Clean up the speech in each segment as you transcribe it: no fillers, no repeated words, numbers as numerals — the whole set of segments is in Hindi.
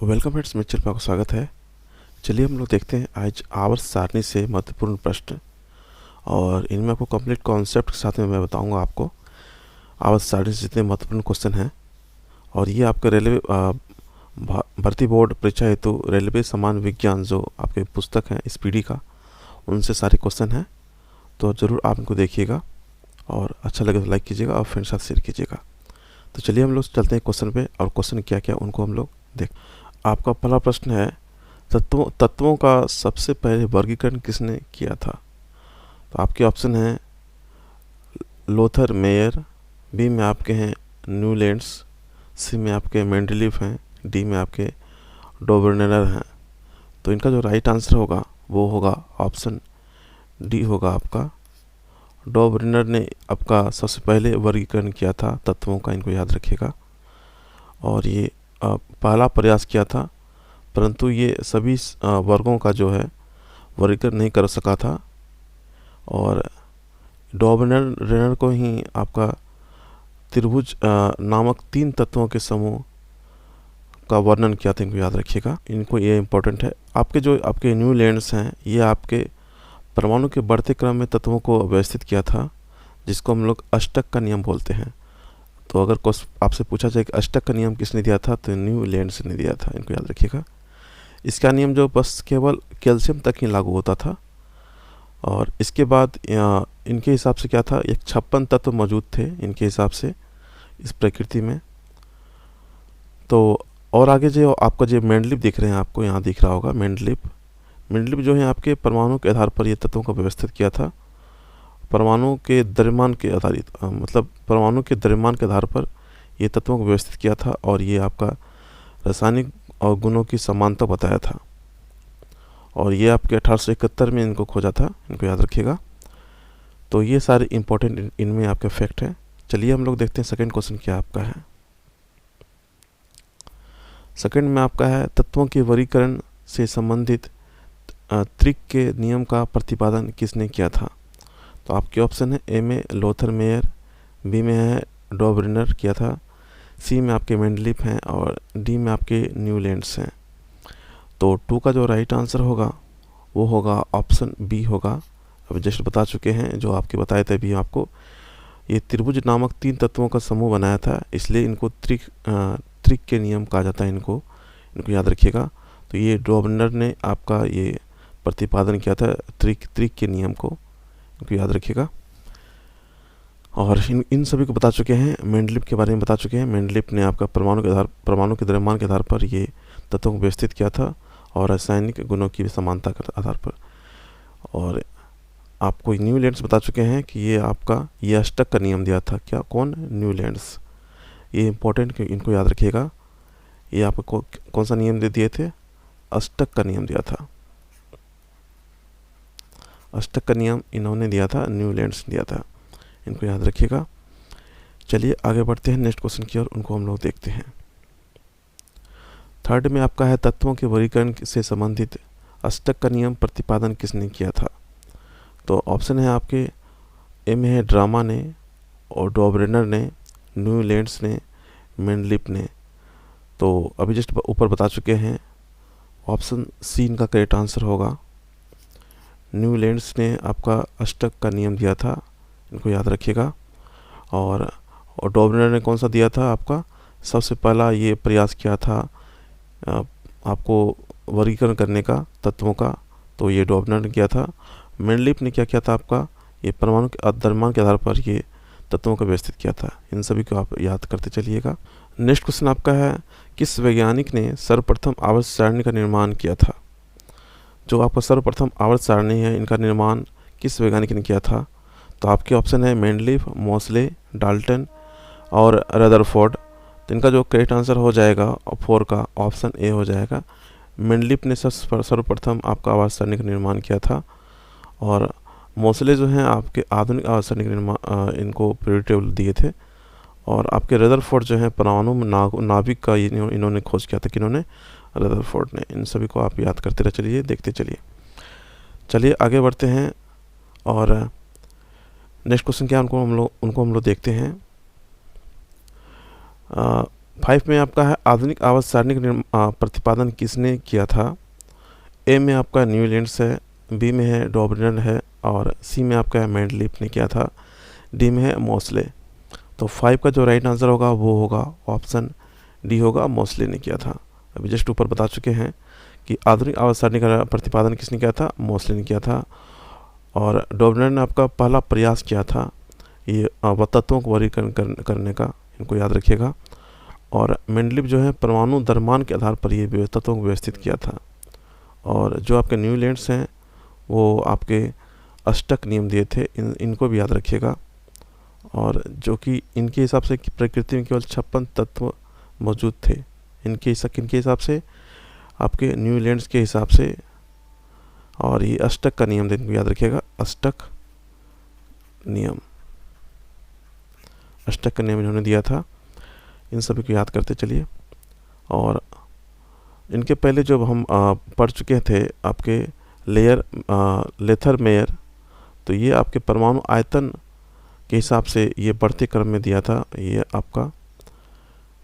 वेलकम फ्रेंड्स, मित्रों में आपका स्वागत है। चलिए हम लोग देखते हैं आज आवर्त सारणी से महत्वपूर्ण प्रश्न, और इनमें आपको कंप्लीट कॉन्सेप्ट के साथ में मैं बताऊंगा आपको आवर्त सारणी से जितने महत्वपूर्ण क्वेश्चन हैं। और ये आपके रेलवे भर्ती बोर्ड परीक्षा हेतु रेलवे समान विज्ञान जो आपके पुस्तक हैं इस पीढ़ी का, उनसे सारे क्वेश्चन हैं। तो ज़रूर आप इनको देखिएगा और अच्छा लगे तो लाइक कीजिएगा और फ्रेंड्स साथ शेयर कीजिएगा। तो चलिए हम लोग चलते हैं क्वेश्चन पे, और क्वेश्चन क्या क्या उनको हम लोग देख। आपका पहला प्रश्न है, तत्वों का सबसे पहले वर्गीकरण किसने किया था? तो आपके ऑप्शन हैं लोथर मेयर, बी में आपके हैं न्यूलैंड्स, सी में आपके मेंडलीफ हैं, डी में आपके डोबरनेर हैं। तो इनका जो राइट आंसर होगा वो होगा ऑप्शन डी होगा आपका। डोबरनेर ने आपका सबसे पहले वर्गीकरण किया था तत्वों का, इनको याद रखिएगा। और ये पहला प्रयास किया था, परंतु ये सभी वर्गों का जो है वर्गीकरण नहीं कर सका था। और डोबरनेर को ही आपका त्रिभुज नामक 3 तत्वों के समूह का वर्णन किया था, इनको याद रखिएगा। इनको ये इम्पोर्टेंट है। आपके न्यूलैंड्स हैं, ये आपके परमाणु के बढ़ते क्रम में तत्वों को व्यवस्थित किया था, जिसको हम लोग अष्टक का नियम बोलते हैं। तो अगर आपसे पूछा जाए कि अष्टक का नियम किसने दिया था, तो न्यूलैंड्स ने दिया था, इनको याद रखिएगा। इसका नियम जो बस केवल कैल्शियम तक ही लागू होता था। और इसके बाद इनके हिसाब से क्या था, एक 56 तत्व मौजूद थे इनके हिसाब से इस प्रकृति में। तो और आगे जो आपका जो मेंडलीफ दिख रहे हैं, आपको यहाँ दिख रहा होगा मेंडलीफ जो है आपके परमाणु के आधार पर ये तत्वों को व्यवस्थित किया था। परमाणु के द्रव्यमान के आधारित मतलब परमाणु के द्रव्यमान के आधार पर ये तत्वों को व्यवस्थित किया था, और ये आपका रासायनिक और गुणों की समानता बताया था। और ये आपके 1871 में इनको खोजा था, इनको याद रखिएगा। तो ये सारे इंपॉर्टेंट इनमें आपके फैक्ट हैं। चलिए हम लोग देखते हैं सेकंड क्वेश्चन क्या आपका है। सेकंड में आपका है, तत्वों के वर्गीकरण से संबंधित त्रिक के नियम का प्रतिपादन किसने किया था? तो आपके ऑप्शन है ए में लोथर मेयर, बी में है डोबरनेर किया था, सी में आपके मेंडलीफ हैं, और डी में आपके न्यूलैंड्स हैं। तो 2 का जो राइट आंसर होगा वो होगा ऑप्शन बी होगा। अभी जस्ट बता चुके हैं, जो आपके बताए थे अभी आपको, ये त्रिभुज नामक 3 तत्वों का समूह बनाया था, इसलिए इनको त्रिक के नियम कहा जाता है। इनको याद रखिएगा। तो ये डोबरनेर ने आपका ये प्रतिपादन किया था त्रिक के नियम को, इनको याद रखिएगा। और इन सभी को बता चुके हैं, मेंडलीफ के बारे में बता चुके हैं। मेंडलीफ ने आपका परमाणु के द्रव्यमान के आधार पर ये तत्वों को व्यवस्थित किया था, और रासायनिक गुणों की समानता के आधार पर। और आपको न्यूलैंड्स बता चुके हैं कि ये अष्टक का नियम दिया था। क्या, कौन? न्यूलैंड्स। ये इंपॉर्टेंट, इनको याद रखिएगा। ये आपको कौन सा नियम दिए थे? अष्टक का नियम दिया था। अष्टक का नियम इन्होंने दिया था, न्यूलैंड्स दिया था, इनको याद रखिएगा। चलिए आगे बढ़ते हैं नेक्स्ट क्वेश्चन की ओर, उनको हम लोग देखते हैं। थर्ड में आपका है, तत्वों के वर्गीकरण से संबंधित अष्टक का नियम प्रतिपादन किसने किया था? तो ऑप्शन है आपके ए में है ड्रामा ने, और डोबरनेर ने, न्यूलैंड्स ने, मेंडलीफ ने। तो अभी जस्ट ऊपर बता चुके हैं, ऑप्शन सी इनका करेक्ट आंसर होगा। न्यूलैंड्स ने आपका अष्टक का नियम दिया था, इनको याद रखिएगा। और डोबरनेर ने कौन सा दिया था आपका? सबसे पहला ये प्रयास किया था आपको वर्गीकरण करने का तत्वों का, तो ये डोबरनेर ने किया था। मेंडलीफ ने क्या किया था आपका? ये परमाणु के द्रव्यमान के आधार पर ये तत्वों को व्यवस्थित किया था। इन सभी को आप याद करते चलिएगा। नेक्स्ट क्वेश्चन आपका है, किस वैज्ञानिक ने सर्वप्रथम आवर्त सारणी का निर्माण किया था? जो आपका सर्वप्रथम आवर्त सारणी है, इनका निर्माण किस वैज्ञानिक ने किया था? तो आपके ऑप्शन है मेंडलीफ, मोसले, डाल्टन और रदरफोर्ड। तो इनका जो करेक्ट आंसर हो जाएगा 4 का ऑप्शन ए हो जाएगा। मेंडलीफ ने सर्वप्रथम आपका आवर्त सारणी का निर्माण किया था, और मोसले जो हैं आपके आधुनिक आवर्त सारणी का निर्माण इनको पीरियड टेबल दिए थे। और आपके रदरफोर्ड जो है परमाणु में नाभिक का इन्होंने खोज किया था। किन्होंने? रदरफोर्ड ने। इन सभी को आप याद करते रह चलिए, देखते चलिए। चलिए आगे बढ़ते हैं, और नेक्स्ट क्वेश्चन क्या उनको हम लोग देखते हैं। 5 में आपका है आधुनिक आवाज सारणी का प्रतिपादन किसने किया था। ए में आपका न्यूलैंड्स है, बी में है डॉबरनर है और सी में आपका है मेंडलीफ ने किया था, डी में है मोस्ले। तो 5 का जो राइट आंसर होगा वो होगा ऑप्शन डी होगा, मोस्ले ने किया था। अभी जस्ट ऊपर बता चुके हैं कि आधुनिक आवाज सारणी का प्रतिपादन किसने किया था, मोस्ले ने किया था। और डॉबरनर ने आपका पहला प्रयास किया था ये तत्वों को वर्गीकरण करने का, इनको याद रखिएगा। और मेंडलीफ जो है परमाणु द्रव्यमान के आधार पर ये तत्वों को व्यवस्थित किया था। और जो आपके न्यूलैंड्स हैं वो आपके अष्टक नियम दिए थे, इनको भी याद रखिएगा। और जो कि इनके हिसाब से प्रकृति में केवल 56 तत्व मौजूद थे, इनके हिसाब से आपके न्यूलैंड्स के हिसाब से। और ये अष्टक का नियम इनको याद रखिएगा, अष्टक नियम, अष्टक का नियम इन्होंने दिया था, इन सभी को याद करते चलिए। और इनके पहले जब हम पढ़ चुके थे आपके लेथर मेयर, तो ये आपके परमाणु आयतन के हिसाब से ये बढ़ते क्रम में दिया था, ये आपका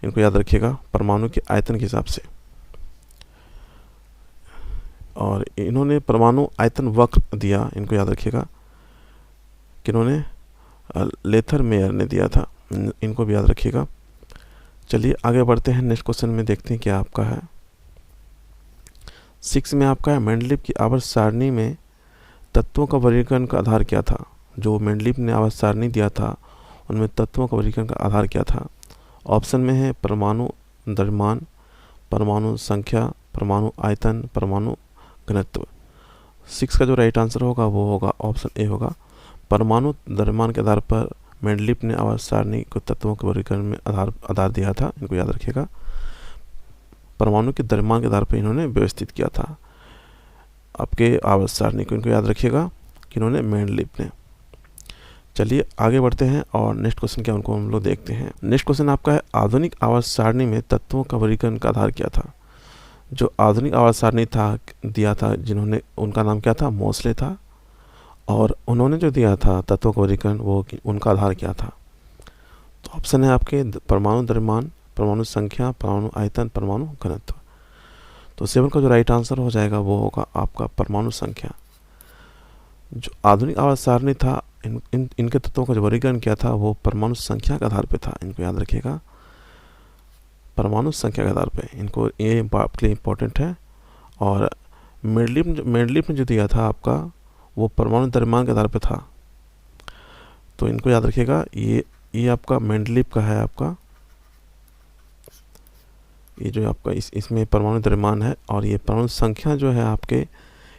इनको याद रखिएगा, परमाणु के आयतन के हिसाब से। और इन्होंने परमाणु आयतन वक्र दिया, इनको याद रखिएगा, किन्होंने लेथर मेयर ने दिया था, इनको भी याद रखिएगा। चलिए आगे बढ़ते हैं, नेक्स्ट क्वेश्चन में देखते हैं क्या आपका है। 6 में आपका है मेंडलीफ की आवर्त सारणी में तत्वों का वर्गीकरण का आधार क्या था। जो मेंडलीफ ने आवर्त सारणी दिया था उनमें तत्वों का वर्गीकरण का आधार क्या था। ऑप्शन में है परमाणु द्रव्यमान, परमाणु संख्या, परमाणु आयतन, परमाणु घनत्व। 6 का जो राइट आंसर होगा वो होगा ऑप्शन ए होगा, परमाणु द्रव्यमान के आधार पर मेंडलीफ ने आवर्त सारणी को तत्वों के वर्गीकरण में आधार दिया था, इनको याद रखिएगा। परमाणु के द्रव्यमान के आधार पर इन्होंने व्यवस्थित किया था आपके आवर्त सारणी को, इनको याद रखिएगा कि इन्होंने मेंडलीफ ने। चलिए आगे बढ़ते हैं और नेक्स्ट क्वेश्चन क्या उनको हम लोग देखते हैं। नेक्स्ट क्वेश्चन आपका है आधुनिक आवर्त सारणी में तत्वों का वर्गीकरण का आधार क्या था। जो आधुनिक आवर्त सारणी था दिया था जिन्होंने, उनका नाम क्या था, मोस्ले था। और उन्होंने जो दिया था तत्वों का वर्गीकरण वो उनका आधार क्या था। तो ऑप्शन है आपके परमाणु द्रव्यमान, परमाणु संख्या, परमाणु आयतन, परमाणु घनत्व। तो 7 का जो राइट आंसर हो जाएगा वो होगा आपका परमाणु संख्या। जो आधुनिक आवर्त सारणी था इनके तत्वों का जो वर्गीकरण किया था वो परमाणु संख्या के आधार पे था, इनको याद रखिएगा, परमाणु संख्या के आधार पे, इनको ये आपके लिए इम्पोर्टेंट है। और मेंडलीफ ने जो दिया था आपका वो परमाणु द्रव्यमान के आधार पे था, तो इनको याद रखिएगा। ये आपका मेंडलीफ का है, आपका ये जो आपका इसमें परमाणु द्रव्यमान है। और ये परमाणु संख्या जो है आपके,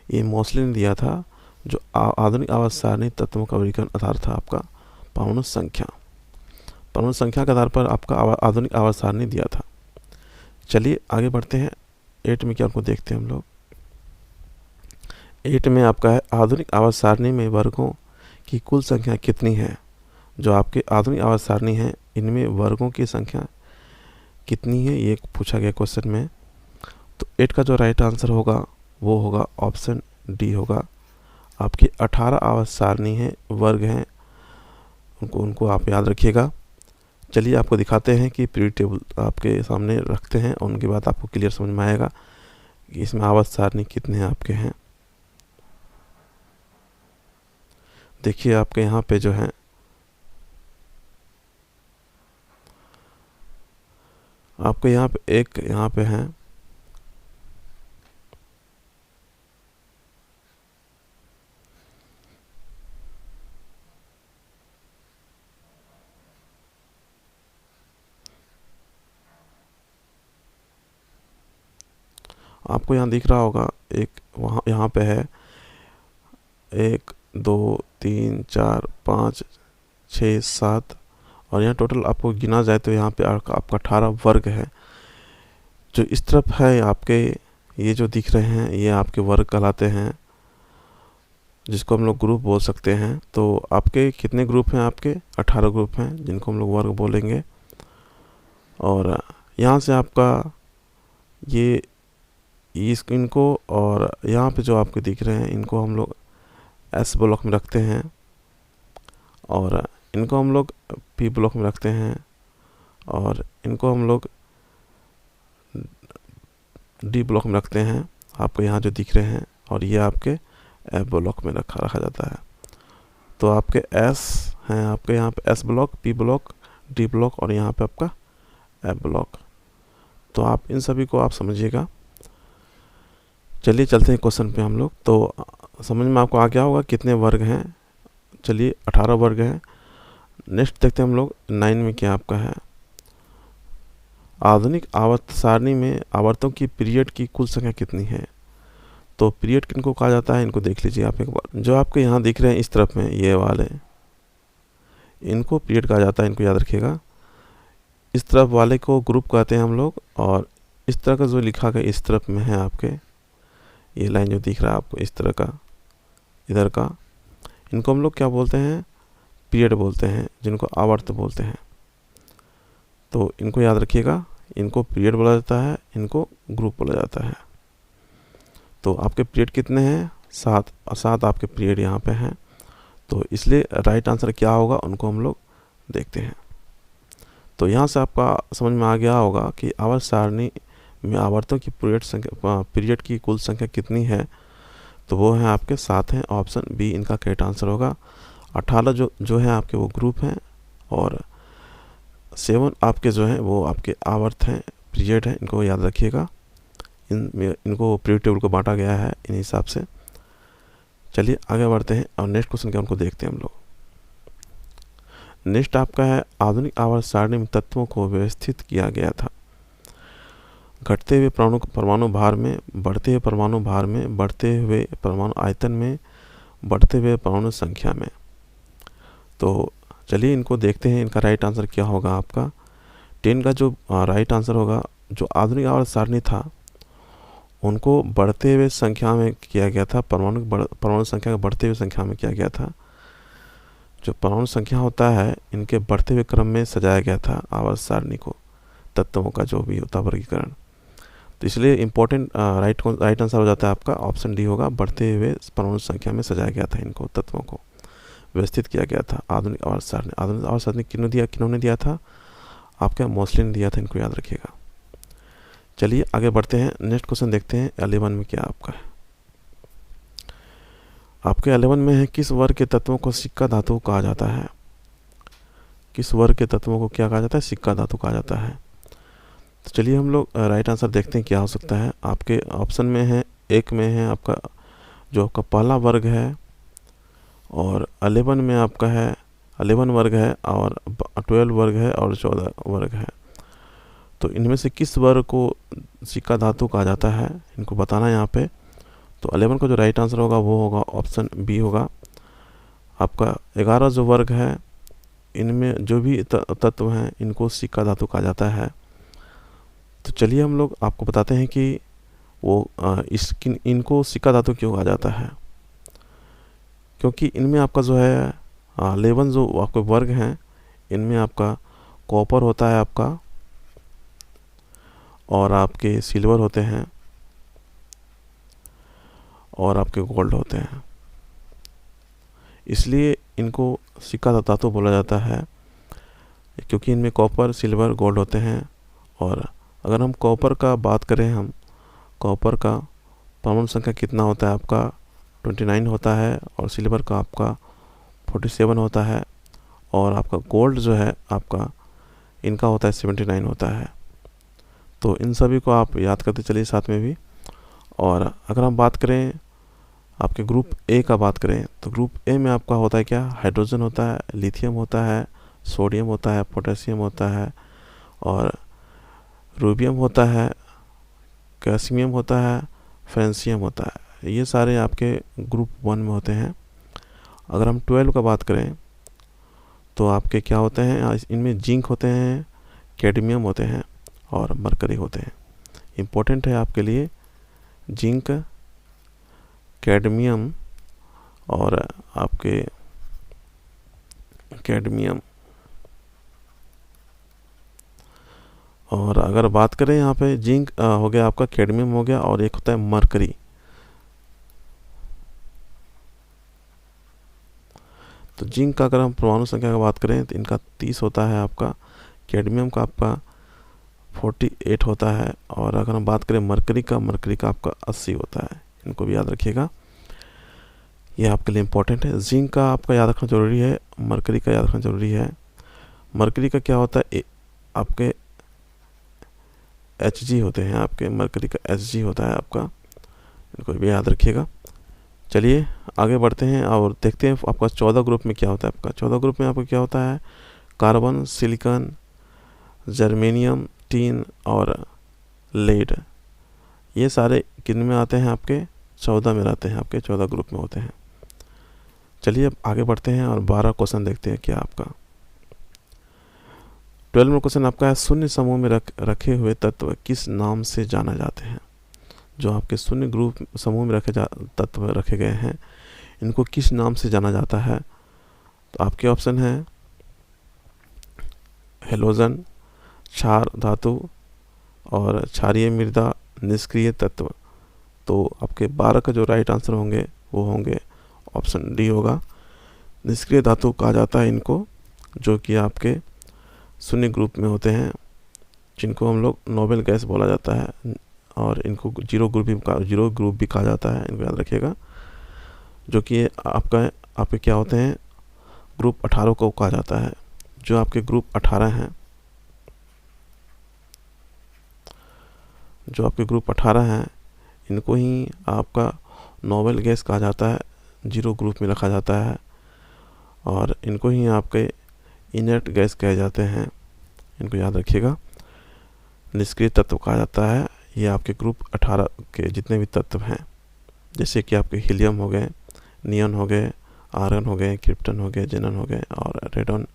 ये मोस्ले ने दिया था। जो आधुनिक आवर्त सारणी तत्वों का वर्गीकरण आधार था आपका परमाणु संख्या, परमाणु संख्या के आधार पर आपका आधुनिक आवर्त सारणी दिया था। चलिए आगे बढ़ते हैं, 8 में क्या उनको देखते हैं हम लोग। 8 में आपका है आधुनिक आवर्त सारणी में वर्गों की कुल संख्या कितनी है। जो आपके आधुनिक आवर्त सारणी है इनमें वर्गों की संख्या कितनी है, ये पूछा गया क्वेश्चन में। तो 8 का जो राइट आंसर होगा वो होगा ऑप्शन डी होगा, आपकी 18 आवर्त सारणी है, वर्ग हैं, उनको आप याद रखिएगा। चलिए आपको दिखाते हैं कि पीरियड टेबल आपके सामने रखते हैं और उनके बाद आपको क्लियर समझ में आएगा कि इसमें आवर्त सारणी कितने आपके हैं। देखिए आपके यहाँ पे जो है आपके यहाँ पे यहाँ पे है आपको यहाँ दिख रहा होगा, एक वहाँ यहाँ पे है 1 2 3 4 5 6 7 और यहाँ टोटल आपको गिना जाए तो यहाँ पे आपका 18 वर्ग है। जो इस तरफ है आपके, ये जो दिख रहे हैं ये आपके वर्ग कहलाते हैं, जिसको हम लोग ग्रुप बोल सकते हैं। तो आपके कितने ग्रुप हैं, आपके 18 ग्रुप हैं जिनको हम लोग वर्ग बोलेंगे। और यहाँ से आपका ये इनको, और यहाँ पे जो आपके दिख रहे हैं इनको हम लोग एस ब्लॉक में रखते हैं और इनको हम लोग पी ब्लॉक में रखते हैं और इनको हम लोग डी ब्लॉक में रखते हैं, आपको यहाँ जो दिख रहे हैं, और ये आपके एफ ब्लॉक में रखा जाता है। तो आपके एस हैं, आपके यहाँ पे S block, P block, D block और यहाँ पे आपका एफ ब्लॉक। तो आप इन सभी को आप समझिएगा। चलिए चलते हैं क्वेश्चन पे हम लोग। तो समझ में आपको आ गया होगा कितने वर्ग हैं। चलिए 18 वर्ग हैं। नेक्स्ट देखते हैं हम लोग 9 में क्या आपका है। आधुनिक आवर्त सारणी में आवर्तों की पीरियड की कुल संख्या कितनी है। तो पीरियड किनको कहा जाता है, इनको देख लीजिए आप एक बार। जो आपके यहाँ दिख रहे हैं इस तरफ में ये वाले, इनको पीरियड कहा जाता है, इनको याद रखिएगा। इस तरफ वाले को ग्रुप कहते हैं हम लोग, और इस तरह का जो लिखा गया इस तरफ में है आपके, ये लाइन जो दिख रहा है आपको इस तरह का, इधर का, इनको हम लोग क्या बोलते हैं, पीरियड बोलते हैं, जिनको आवर्त बोलते हैं। तो इनको याद रखिएगा, इनको पीरियड बोला जाता है, इनको ग्रुप बोला जाता है। तो आपके पीरियड कितने हैं, 7, और 7 आपके पीरियड यहाँ पे हैं। तो इसलिए राइट आंसर क्या होगा उनको हम लोग देखते हैं। तो यहाँ से आपका समझ में आ गया होगा कि आवर्त सारणी में आवर्तों की पीरियड की कुल संख्या कितनी है। तो वो है आपके 7 हैं, ऑप्शन बी इनका करेक्ट आंसर होगा। 18 जो है आपके वो ग्रुप हैं, और 7 आपके जो हैं वो आपके आवर्त हैं, पीरियड हैं, इनको याद रखिएगा। इनको पीरियड टेबल को बांटा गया है इन हिसाब से। चलिए आगे बढ़ते हैं और नेक्स्ट क्वेश्चन क्या उनको देखते हैं हम लोग। नेक्स्ट आपका है आधुनिक आवर्त सारणी में तत्वों को व्यवस्थित किया गया था। घटते हुए परमाणु भार में, बढ़ते हुए परमाणु भार में, बढ़ते हुए परमाणु आयतन में, बढ़ते हुए परमाणु संख्या में। तो चलिए इनको देखते हैं, इनका राइट आंसर क्या होगा आपका। 10 का जो राइट आंसर होगा, जो आधुनिक आवर्त सारणी था उनको बढ़ते हुए संख्या में किया गया था, परमाणु संख्या का बढ़ते हुए संख्या में किया गया था। जो परमाणु संख्या होता है इनके बढ़ते हुए क्रम में सजाया गया था आवर्त सारणी को, तत्वों का जो भी होता वर्गीकरण। तो इसलिए इम्पोर्टेंट राइट आंसर हो जाता है आपका ऑप्शन डी होगा, बढ़ते हुए परमाणु संख्या में सजाया गया था, इनको तत्वों को व्यवस्थित किया गया था आधुनिक आवर्त सारणी। आधुनिक आवर्त सारणी किन्होंने दिया था, आपका मोस्टली ने दिया था, इनको याद रखिएगा। चलिए आगे बढ़ते हैं, नेक्स्ट क्वेश्चन देखते हैं 11 में क्या आपका है। आपके 11 में है किस वर्ग के तत्वों को सिक्का धातु कहा जाता है। किस वर्ग के तत्वों को क्या कहा जाता है, सिक्का धातु कहा जाता है। तो चलिए हम लोग राइट आंसर देखते हैं क्या हो सकता है। आपके ऑप्शन में है, एक में है आपका जो आपका पहला वर्ग है, और 11 में आपका है 11 वर्ग है, और 12 वर्ग है, और 14 वर्ग है। तो इनमें से किस वर्ग को सिक्का धातु कहा जाता है, इनको बताना है यहाँ पे। तो 11 का जो राइट आंसर होगा वो होगा ऑप्शन बी होगा। आपका 11 जो वर्ग है, इनमें जो भी तत्व हैं इनको सिक्का धातु कहा जाता है। तो चलिए हम लोग आपको बताते हैं कि वो इनको सिक्का धातु क्यों कहा जाता है। क्योंकि इनमें आपका जो है 11 जो आपके वर्ग हैं, इनमें आपका कॉपर होता है आपका, और आपके सिल्वर होते हैं, और आपके गोल्ड होते हैं। इसलिए इनको सिक्का धातु बोला जाता है, क्योंकि इनमें कॉपर, सिल्वर, गोल्ड होते हैं। और अगर हम कॉपर का बात करें, हम कॉपर का परमाणु संख्या कितना होता है आपका 29 होता है, और सिल्वर का आपका 47 होता है, और आपका गोल्ड जो है आपका इनका होता है 79 होता है। तो इन सभी को आप याद करते चलिए साथ में भी। और अगर हम बात करें आपके ग्रुप ए का बात करें, तो ग्रुप ए में आपका होता है क्या, हाइड्रोजन होता है, लिथियम होता है, सोडियम होता है, पोटेशियम होता है, और रूबियम होता है, कैल्शियम होता है, फ्रेंशियम होता है। ये सारे आपके ग्रुप 1 में होते हैं। अगर हम 12 का बात करें तो आपके क्या होते हैं, इनमें जिंक होते हैं, कैडमियम होते हैं, और मरकरी होते हैं। इम्पोर्टेंट है आपके लिए जिंक, कैडमियम, और आपके कैडमियम। और अगर बात करें यहाँ पे जिंक हो गया आपका, कैडमियम हो गया, और एक होता है मरकरी। तो जिंक का अगर हम परमाणु संख्या का बात करें तो इनका 30 होता है आपका, कैडमियम का आपका 48 होता है। और अगर हम बात करें मरकरी का आपका 80 होता है। इनको भी याद रखिएगा, ये आपके लिए इम्पोर्टेंट है। जिंक का आपका याद रखना ज़रूरी है, मरकरी का याद रखना ज़रूरी है। मरकरी का क्या होता है, आपके Hg होते हैं, आपके मरकरी का Hg होता है आपका, इनको भी याद रखिएगा। चलिए आगे बढ़ते हैं और देखते हैं आपका 14 ग्रुप में क्या होता है। आपका 14 ग्रुप में आपका क्या होता है, कार्बन, सिलिकॉन, जर्मेनियम, टीन और लेड। ये सारे किन में आते हैं, आपके 14 में रहते हैं, आपके 14 ग्रुप में होते हैं। चलिए अब आगे बढ़ते हैं और 12 क्वेश्चन देखते हैं क्या आपका। 12वां क्वेश्चन आपका है, शून्य समूह में रखे हुए तत्व किस नाम से जाना जाते हैं। जो आपके शून्य ग्रुप समूह में तत्व रखे गए हैं, इनको किस नाम से जाना जाता है। तो आपके ऑप्शन है हेलोजन, क्षार धातु और क्षारीय मृदा, निष्क्रिय तत्व। तो आपके 12 का जो राइट आंसर होंगे वो होंगे ऑप्शन डी होगा। निष्क्रिय धातु कहा जाता है इनको, जो कि आपके शून्य ग्रुप में होते हैं, जिनको हम लोग नोबेल गैस बोला जाता है। और इनको जीरो ग्रुप भी कहा जाता है, इनको याद रखिएगा। जो कि आपके क्या होते हैं, ग्रुप 18 को कहा जाता है। जो आपके ग्रुप 18 हैं, जो आपके ग्रुप 18 हैं, इनको ही आपका नोबेल गैस कहा जाता है, जीरो ग्रुप में रखा जाता है। और इनको ही आपके इनर्ट गैस कहे जाते हैं, इनको याद रखिएगा। निष्क्रिय तत्व कहा जाता है ये आपके ग्रुप 18 के जितने भी तत्व हैं, जैसे कि आपके हीलियम हो गए, नियॉन हो गए, आर्गन हो गए, क्रिप्टन हो गए, जेनन हो गए और रेडॉन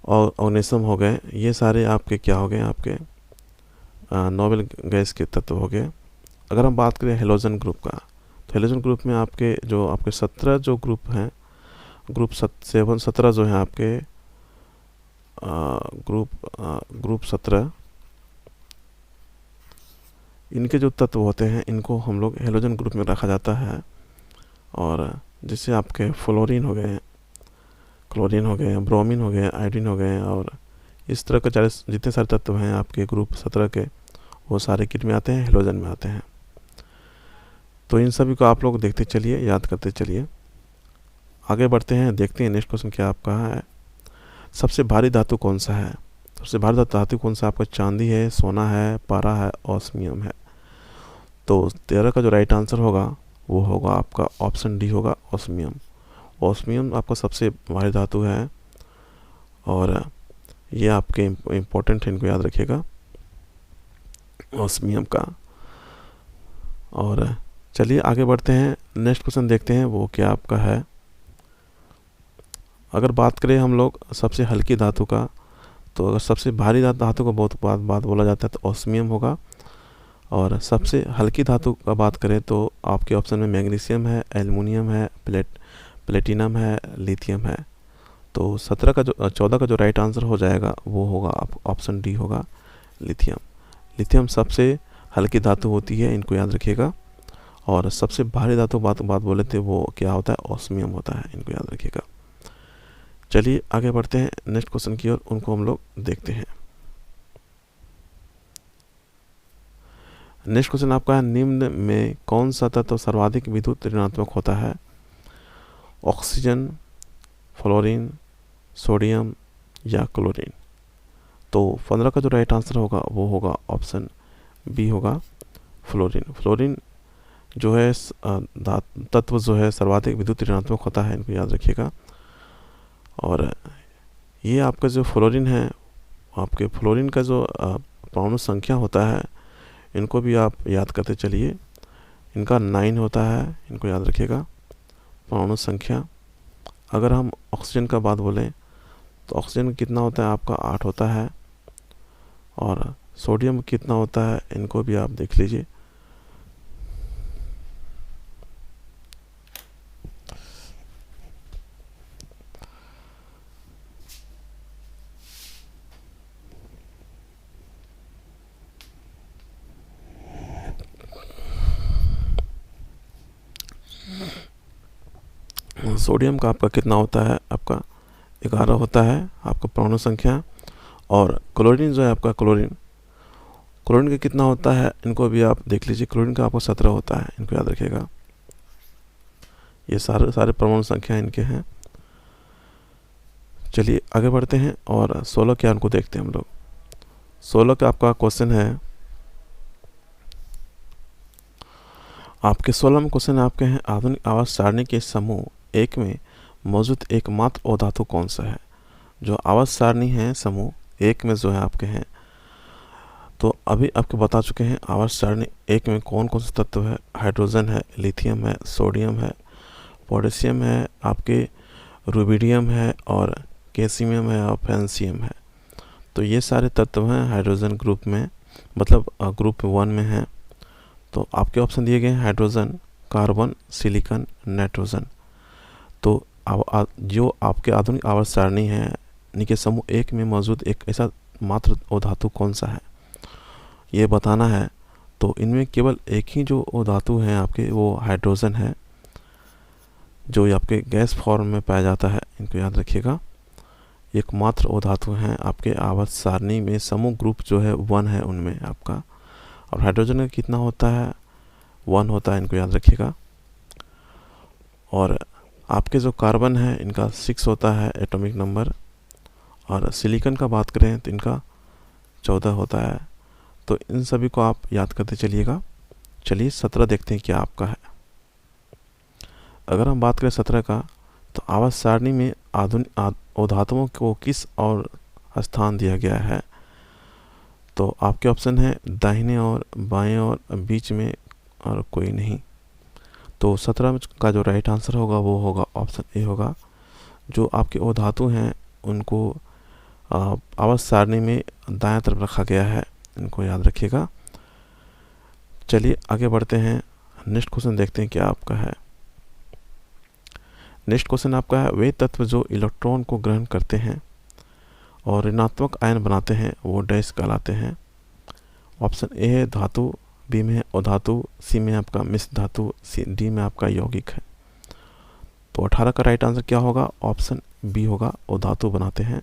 और ऑग्नेशियम हो गए। ये सारे आपके क्या हो गए, आपके नोबेल गैस के तत्व हो गए। अगर हम बात करें हेलोजन ग्रुप का, तो हेलोजन ग्रुप में आपके 17 जो ग्रुप हैं, ग्रुप 17 जो हैं आपके ग्रुप 17, इनके जो तत्व होते हैं इनको हम लोग हेलोजन ग्रुप में रखा जाता है। और जैसे आपके फ्लोरीन हो गए, क्लोरीन हो गए, ब्रोमीन हो गए, आयोडीन हो गए, और इस तरह के जितने सारे तत्व हैं आपके ग्रुप 17 के, वो सारे किट में आते हैं, हेलोजन में आते हैं। तो इन सभी को आप लोग देखते चलिए, याद करते चलिए। आगे बढ़ते हैं, देखते हैं नेक्स्ट क्वेश्चन क्या आपका है। सबसे भारी धातु कौन सा है। सबसे भारी धातु कौन सा आपका, चांदी है, सोना है, पारा है, ऑस्मियम है। तो 13 का जो राइट आंसर होगा वो होगा आपका ऑप्शन डी होगा, ऑस्मियम। ऑस्मियम आपका सबसे भारी धातु है और ये आपके इम्पोर्टेंट है, इनको याद रखिएगा, ऑस्मियम का। और चलिए आगे बढ़ते हैं, नेक्स्ट क्वेश्चन देखते हैं वो क्या आपका है। अगर बात करें हम लोग सबसे हल्की धातु का, तो अगर सबसे भारी धातु का बहुत बात बोला जाता है तो ऑस्मियम होगा। और सबसे हल्की धातु का बात करें तो आपके ऑप्शन में मैग्नीशियम है, एल्युमिनियम है, प्लेटिनम है, लिथियम है। तो 14 का जो राइट आंसर हो जाएगा वो होगा ऑप्शन डी होगा, लिथियम। लिथियम सबसे हल्की धातु होती है, इनको याद रखिएगा। और सबसे भारी धातु बात बोले थे वो क्या होता है, ऑस्मियम होता है, इनको याद रखिएगा। चलिए आगे बढ़ते हैं नेक्स्ट क्वेश्चन की ओर, उनको हम लोग देखते हैं। नेक्स्ट क्वेश्चन आपका है, निम्न में कौन सा तत्व सर्वाधिक विद्युत ऋणात्मक होता है। ऑक्सीजन, फ्लोरीन, सोडियम या क्लोरीन। तो 15 का जो राइट आंसर होगा वो होगा ऑप्शन बी होगा, फ्लोरीन। फ्लोरीन जो है तत्व जो है सर्वाधिक विद्युत ऋणात्मक होता है, इनको याद रखिएगा। और ये आपका जो फ्लोरीन है, आपके फ्लोरीन का जो परमाणु संख्या होता है, इनको भी आप याद करते चलिए। इनका 9 होता है, इनको याद रखिएगा परमाणु संख्या। अगर हम ऑक्सीजन का बात बोलें तो ऑक्सीजन कितना होता है आपका 8 होता है। और सोडियम कितना होता है, इनको भी आप देख लीजिए। सोडियम का आपका कितना होता है, आपका 11 होता है आपका परमाणु संख्या। और क्लोरीन जो है आपका, क्लोरीन क्लोरीन का कितना होता है इनको भी आप देख लीजिए। क्लोरीन का आपको 17 होता है, इनको याद रखिएगा। ये सारे परमाणु संख्या इनके हैं। चलिए आगे बढ़ते हैं और 16 क्या उनको देखते हैं हम लोग। 16 का आपका क्वेश्चन है, आपके 16 क्वेश्चन आपके हैं, आधुनिक आवर्त सारणी के समूह 1 में मौजूद एकमात्र अधातु कौन सा है। जो आवर्त सारणी है समूह 1 में जो है आपके हैं, तो अभी आपको बता चुके हैं आवर्त सारणी 1 में कौन कौन से तत्व है। हाइड्रोजन है, लिथियम है, सोडियम है, पोटेशियम है, आपके रुबिडियम है और कैल्शियम है और फ्रांसियम है। तो ये सारे तत्व हैं हाइड्रोजन ग्रुप में, मतलब ग्रुप 1 में हैं। तो आपके ऑप्शन दिए गए हैं हाइड्रोजन, कार्बन, सिलिकॉन, नाइट्रोजन। तो जो आपके आधुनिक आवर्त सारणी है यानी कि समूह 1 में मौजूद एक ऐसा मात्र अधातु कौन सा है ये बताना है। तो इनमें केवल एक ही जो अधातु है आपके वो हाइड्रोजन है, जो आपके गैस फॉर्म में पाया जाता है, इनको याद रखिएगा। एकमात्र अधातु हैं आपके आवर्त सारणी में, समूह ग्रुप जो है 1 है उनमें आपका। और हाइड्रोजन का कितना होता है, 1 होता है, इनको याद रखिएगा। और आपके जो कार्बन है इनका 6 होता है एटॉमिक नंबर। और सिलिकॉन का बात करें तो इनका 14 होता है। तो इन सभी को आप याद करते चलिएगा। चलिए 17 देखते हैं क्या आपका है। अगर हम बात करें 17 का, तो आवर्त सारणी में आधुनिक अधातुओं को किस और स्थान दिया गया है। तो आपके ऑप्शन है दाहिने और बाएं और बीच में और कोई नहीं। तो 17 का जो राइट आंसर होगा वो होगा ऑप्शन ए होगा। जो आपके अधातु हैं उनको आवर्त सारणी में दाएं तरफ रखा गया है, इनको याद रखिएगा। चलिए आगे बढ़ते हैं, नेक्स्ट क्वेश्चन देखते हैं क्या आपका है। नेक्स्ट क्वेश्चन आपका है, वे तत्व जो इलेक्ट्रॉन को ग्रहण करते हैं और ऋणात्मक आयन बनाते हैं वो डैश कहलाते हैं। ऑप्शन ए है धातु, बी में है अधातु, सी में आपका मिश्र धातु, डी में आपका यौगिक है। तो 18 का राइट आंसर क्या होगा, ऑप्शन बी होगा, अधातु बनाते हैं।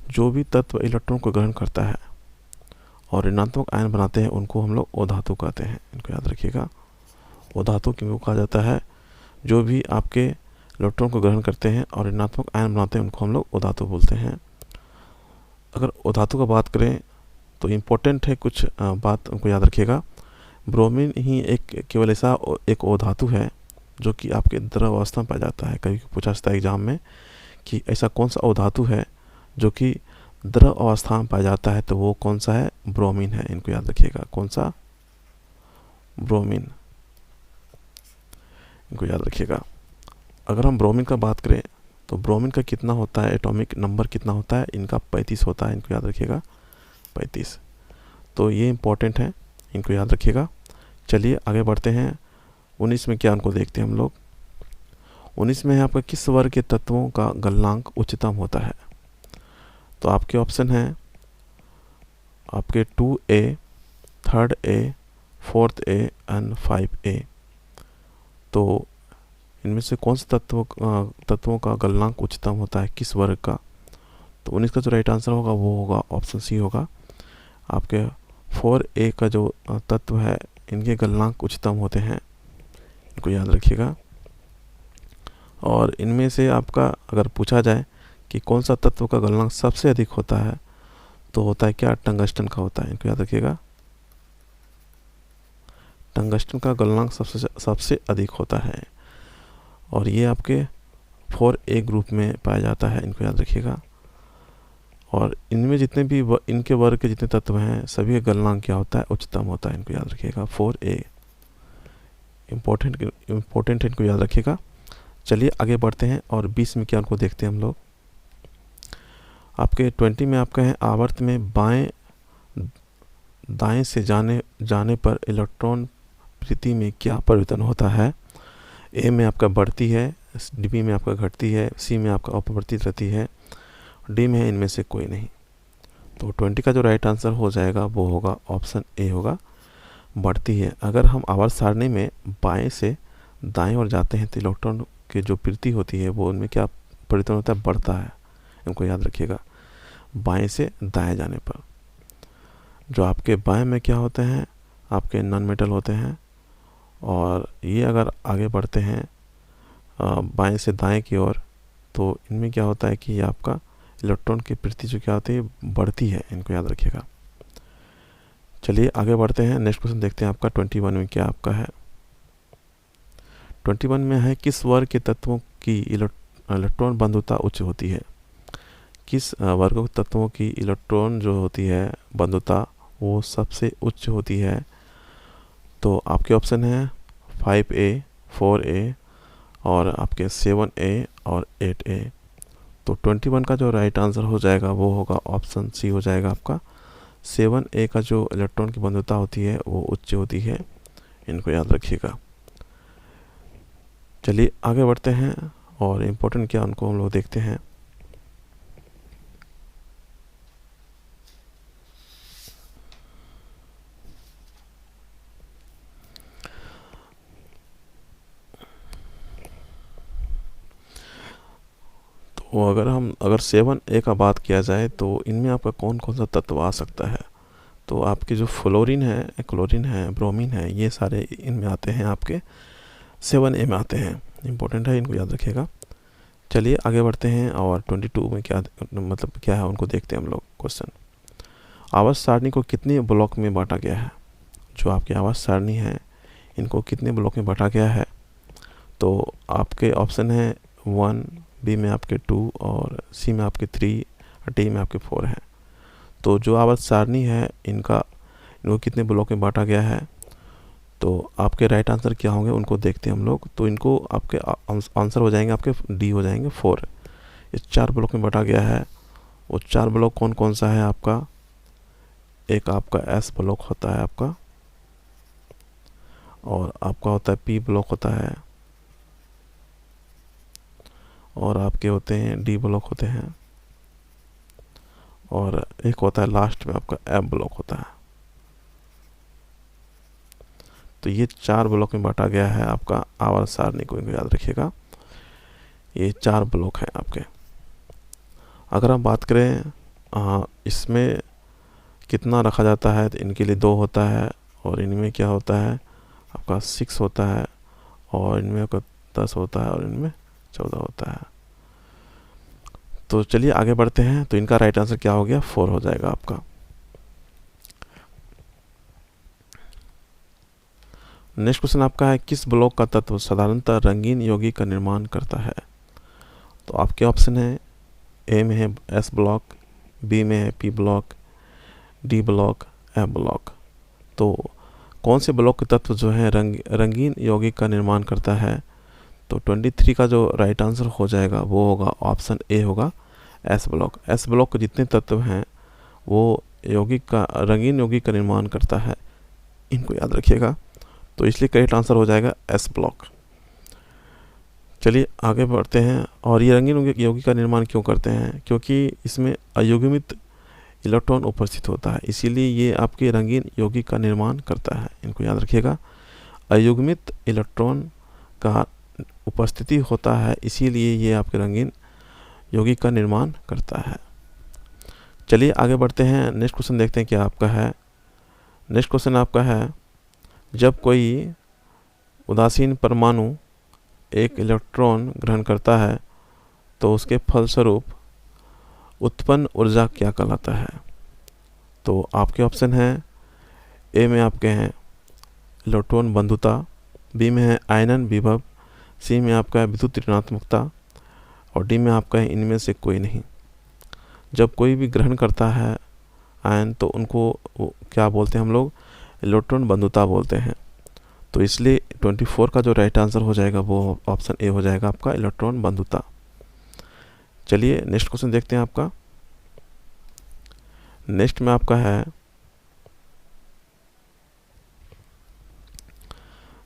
जो भी तत्व इलेक्ट्रॉन को ग्रहण करता है और ऋणात्मक आयन बनाते हैं उनको हम लोग अधातु कहते हैं, इनको याद रखिएगा। अधातु क्यों कहा जाता है, जो भी आपके इलेक्ट्रॉन को ग्रहण करते हैं और ऋणात्मक आयन बनाते हैं उनको हम लोग अधातु बोलते हैं। अगर अधातु का बात करें तो इम्पोर्टेंट है कुछ बात उनको याद रखिएगा। ब्रोमीन ही एक केवल ऐसा एक अधातु है जो कि आपके द्रव अवस्था में पाया जाता है। कभी पूछा जाता है एग्जाम में कि ऐसा कौन सा अधातु है जो कि द्रव अवस्था में पाया जाता है, तो वो कौन सा है, ब्रोमीन है, इनको याद रखिएगा। कौन सा, ब्रोमीन, इनको याद रखिएगा। अगर हम ब्रोमीन का बात करें तो ब्रोमीन का कितना होता है, एटॉमिक नंबर कितना होता है, इनका 35 होता है, इनको याद रखिएगा, 35। तो ये इंपॉर्टेंट है, इनको याद रखिएगा। चलिए आगे बढ़ते हैं, 19 में क्या उनको देखते हैं हम लोग। 19 में है आपका किस वर्ग के तत्वों का गलनांक उच्चतम होता है। तो आपके ऑप्शन हैं आपके 2A, 3A, 4A and 5A। तो इनमें से कौन से तत्वों का गलनांक उच्चतम होता है, किस वर्ग का। तो 19 का जो राइट आंसर होगा वो होगा ऑप्शन सी होगा। आपके 4A का जो तत्व है इनके गलनांक उच्चतम होते हैं, इनको याद रखिएगा। और इनमें से आपका अगर पूछा जाए कि कौन सा तत्व का गलनांक सबसे अधिक होता है, तो होता है क्या, टंगस्टन का होता है, इनको याद रखिएगा। टंगस्टन का गलनांक सबसे अधिक होता है और ये आपके 4A ग्रुप में पाया जाता है, इनको याद रखिएगा। और इनमें जितने भी इनके वर्ग के जितने तत्व हैं सभी का गलनांक क्या होता है, उच्चतम होता है, इनको याद रखिएगा। 4A इम्पोर्टेंट है, इनको याद रखिएगा। चलिए आगे बढ़ते हैं और 20 में क्या उनको देखते हैं हम लोग। आपके 20 में आपका है, आवर्त में दाएं से जाने पर इलेक्ट्रॉन प्रवृत्ति में क्या परिवर्तन होता है। ए में आपका बढ़ती है, बी में आपका घटती है, सी में आपका अपरिवर्तित रहती है, डी में है इनमें से कोई नहीं। तो 20 का जो राइट आंसर हो जाएगा वो होगा ऑप्शन ए होगा, बढ़ती है। अगर हम आवर्त सारणी में बाएं से दाएं ओर जाते हैं तो इलेक्ट्रॉन की जो प्रवृत्ति होती है वो उनमें क्या परिवर्तन होता है, बढ़ता है, इनको याद रखिएगा, बाएं से दाएं जाने पर। जो आपके बाएं में क्या होते हैं, आपके नॉन मेटल होते हैं। और ये अगर आगे बढ़ते हैं बाएं से दाएं की ओर, तो इनमें क्या होता है कि ये आपका इलेक्ट्रॉन की प्रति जो क्या होती है बढ़ती है, इनको याद रखिएगा। चलिए आगे बढ़ते हैं, नेक्स्ट क्वेश्चन देखते हैं आपका 21 में क्या आपका है। 21 में है, किस वर्ग के तत्वों की इलेक्ट्रॉन बंधुता उच्च होती है। किस वर्ग के तत्वों की इलेक्ट्रॉन जो होती है बंधुता वो सबसे उच्च होती है। तो आपके ऑप्शन है 5A, 4A और आपके 7A और 8A। तो 21 का जो राइट आंसर हो जाएगा वो होगा ऑप्शन सी हो जाएगा आपका। 7A का जो इलेक्ट्रॉन की बंधुता होती है वो उच्च होती है, इनको याद रखिएगा। चलिए आगे बढ़ते हैं और इम्पोर्टेंट क्या उनको हम लोग देखते हैं। तो अगर 7A का बात किया जाए तो इनमें आपका कौन कौन सा तत्व आ सकता है। तो आपके जो फ्लोरीन है, क्लोरीन है, ब्रोमीन है, ये सारे इनमें आते हैं, आपके 7A में आते हैं। इम्पोर्टेंट है, इनको याद रखिएगा। चलिए आगे बढ़ते हैं और 22 में क्या है उनको देखते हैं हम लोग क्वेश्चन। आवर्त सारणी को कितने ब्लॉक में बांटा गया है। जो आपकी आवर्त सारणी है इनको कितने ब्लॉक में बांटा गया है। तो आपके ऑप्शन है 1, बी में आपके 2 और सी में आपके 3 और डी में आपके 4 हैं। तो जो आवर्त सारणी है इनको कितने ब्लॉक में बांटा गया है। तो आपके राइट आंसर क्या होंगे उनको देखते हैं हम लोग। तो इनको आपके आंसर हो जाएंगे, आपके डी हो जाएंगे 4। इस 4 ब्लॉक में बांटा गया है। वो 4 ब्लॉक कौन कौन सा है आपका। एक आपका एस ब्लॉक होता है आपका, और आपका होता है पी ब्लॉक होता है, और आपके होते हैं डी ब्लॉक होते हैं, और एक होता है लास्ट में आपका एफ ब्लॉक होता है। तो ये 4 ब्लॉक में बांटा गया है आपका आवर्त सारणी को, इनको याद रखिएगा। ये 4 ब्लॉक हैं आपके। अगर हम बात करें इसमें कितना रखा जाता है, तो इनके लिए 2 होता है, और इनमें क्या होता है आपका 6 होता है, और इनमें आपका 10 होता है, और इनमें 14 होता है। तो चलिए आगे बढ़ते हैं। तो इनका राइट आंसर क्या हो गया, 4 हो जाएगा आपका। नेक्स्ट क्वेश्चन आपका है, किस ब्लॉक का तत्व साधारणतः रंगीन यौगिक का निर्माण करता है। तो आपके ऑप्शन है, ए में है एस ब्लॉक, बी में है P block, D block, F block. तो कौन से ब्लॉक के तत्व जो है रंगीन यौगिक का निर्माण करता है। तो 23 का जो राइट आंसर हो जाएगा वो होगा ऑप्शन ए होगा एस ब्लॉक। एस ब्लॉक के जितने तत्व हैं वो रंगीन यौगिक का निर्माण करता है, इनको याद रखिएगा। तो इसलिए करेक्ट आंसर हो जाएगा एस ब्लॉक। चलिए आगे बढ़ते हैं। और ये रंगीन यौगिक का निर्माण क्यों करते हैं, क्योंकि इसमें अयुग्मित इलेक्ट्रॉन उपस्थित होता है, इसीलिए ये आपके रंगीन यौगिक का निर्माण करता है, इनको याद रखिएगा। अयुग्मित इलेक्ट्रॉन का उपस्थिति होता है, इसीलिए ये आपके रंगीन यौगिक का निर्माण करता है। चलिए आगे बढ़ते हैं, नेक्स्ट क्वेश्चन देखते हैं क्या आपका है। नेक्स्ट क्वेश्चन आपका है, जब कोई उदासीन परमाणु एक इलेक्ट्रॉन ग्रहण करता है तो उसके फलस्वरूप उत्पन्न ऊर्जा क्या कहलाता है। तो आपके ऑप्शन है, ए में आपके हैं इलेक्ट्रॉन बंधुता, बी में है आयनन विभव, सी में आपका है विद्युत ऋणात्मकता, और डी में आपका है इनमें से कोई नहीं। जब कोई भी ग्रहण करता है आयन तो उनको क्या बोलते हैं हम लोग, इलेक्ट्रॉन बंधुता बोलते हैं। तो इसलिए 24 का जो राइट आंसर हो जाएगा वो ऑप्शन ए हो जाएगा आपका इलेक्ट्रॉन बंधुता। चलिए नेक्स्ट क्वेश्चन देखते हैं आपका। नेक्स्ट में आपका है,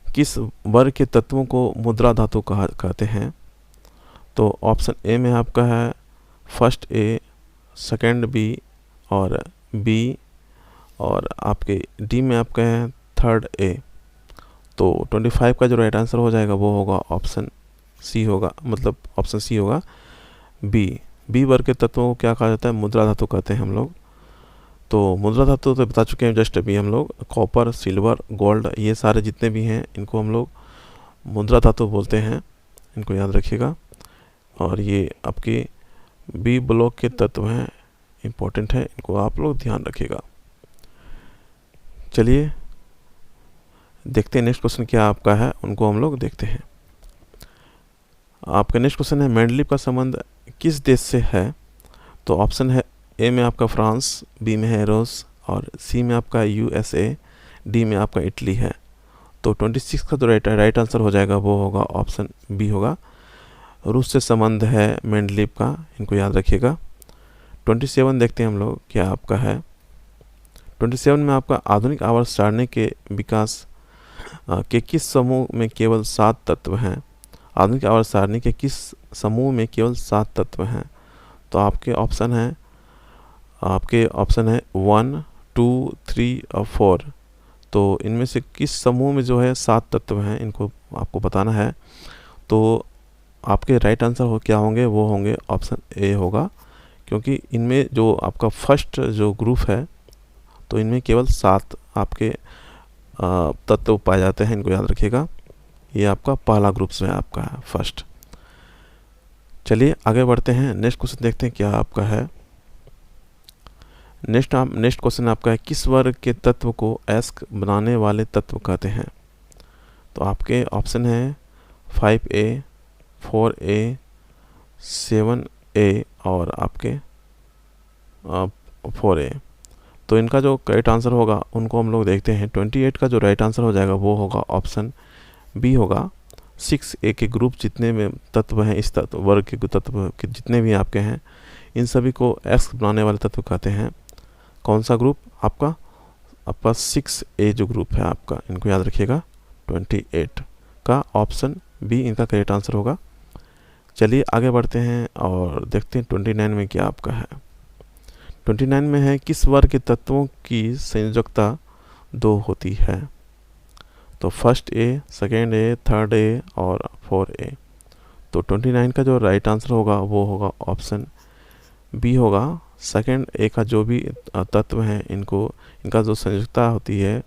किस वर्ग के तत्वों को मुद्रा धातु कहते हैं। तो ऑप्शन ए में आपका है फर्स्ट ए, सेकंड बी और बी, और आपके डी में आपका है थर्ड ए। तो 25 का जो राइट आंसर हो जाएगा वो होगा ऑप्शन सी होगा, मतलब ऑप्शन सी होगा बी। बी वर्ग के तत्वों को क्या कहा जाता है, मुद्रा धातु कहते हैं हम लोग। तो मुद्रा धातु तो बता चुके हैं जस्ट अभी हम लोग, कॉपर, सिल्वर, गोल्ड, ये सारे जितने भी हैं इनको हम लोग मुद्रा धातु बोलते हैं, इनको याद रखिएगा। और ये आपके बी ब्लॉक के तत्व हैं, इम्पोर्टेंट है, इनको आप लोग ध्यान रखिएगा। चलिए देखते हैं नेक्स्ट क्वेश्चन क्या आपका है, उनको हम लोग देखते हैं। आपका नेक्स्ट क्वेश्चन है मेंडलीव का संबंध किस देश से है? तो ऑप्शन है ए में आपका फ्रांस, बी में है रूस, और सी में आपका यूएसए, डी में आपका इटली है। तो 26 का जो राइट आंसर हो जाएगा वो होगा ऑप्शन बी होगा, रूस से संबंध है मेंडलीव का, इनको याद रखिएगा। 27 देखते हैं हम लोग क्या आपका है। 27 में आपका आधुनिक आवर्त सारणी के विकास के किस समूह में केवल 7 तत्व हैं? आधुनिक आवर्त सारणी के किस समूह में केवल 7 तत्व हैं? तो आपके ऑप्शन है 1, 2, 3 और 4। तो इनमें से किस समूह में जो है 7 तत्व हैं, इनको आपको बताना है। तो आपके राइट आंसर क्या होंगे, वो होंगे ऑप्शन ए होगा, क्योंकि इनमें जो आपका फर्स्ट जो ग्रुप है तो इनमें केवल 7 आपके तत्व पाए जाते हैं, इनको याद रखिएगा। ये आपका पहला ग्रुप में आपका है फर्स्ट। चलिए आगे बढ़ते हैं, नेक्स्ट क्वेश्चन देखते हैं क्या आपका है। नेक्स्ट क्वेश्चन आपका है किस वर्ग के तत्व को एस्क बनाने वाले तत्व कहते हैं? तो आपके ऑप्शन है 5A, 4A, 7A और आपके 4A। तो इनका जो करेक्ट आंसर होगा उनको हम लोग देखते हैं। 28 का जो राइट आंसर हो जाएगा वो होगा ऑप्शन बी होगा। 6A के ग्रुप जितने में तत्व हैं, इस तत्व वर्ग के तत्व के जितने भी आपके हैं, इन सभी को एस्क बनाने वाले तत्व कहते हैं। कौन सा ग्रुप? आपका 6A जो ग्रुप है आपका, इनको याद रखिएगा। 28 का ऑप्शन बी इनका करेक्ट आंसर होगा। चलिए आगे बढ़ते हैं और देखते हैं 29 में क्या आपका है। 29 में है किस वर्ग के तत्वों की संयोजकता 2 होती है? तो first A, second A, third A और 4A। तो 29 का जो राइट आंसर होगा वो होगा ऑप्शन बी होगा। सेकेंड ए का जो भी तत्व हैं इनका जो संयोजकता होती है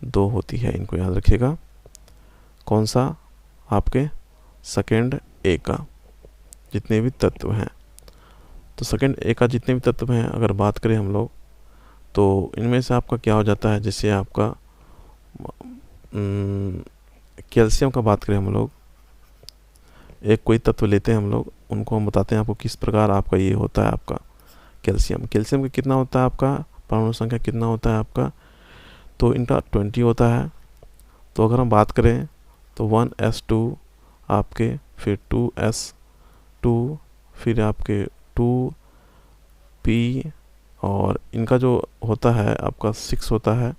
2 होती है, इनको याद रखिएगा। कौन सा? आपके सेकेंड ए का जितने भी तत्व हैं। तो सेकेंड ए का जितने भी तत्व हैं अगर बात करें हम लोग, तो इनमें से आपका क्या हो जाता है, जैसे आपका कैल्शियम का बात करें हम लोग, एक कोई तत्व लेते हैं हम लोग, उनको हम बताते हैं आपको किस प्रकार आपका ये होता है। आपका कैल्शियम का कितना होता है, आपका परमाणु संख्या कितना होता है आपका? तो इनका 20 होता है। तो अगर हम बात करें तो 1s2 आपके, फिर 2s2, फिर आपके 2p, और इनका जो होता है आपका 6 होता है,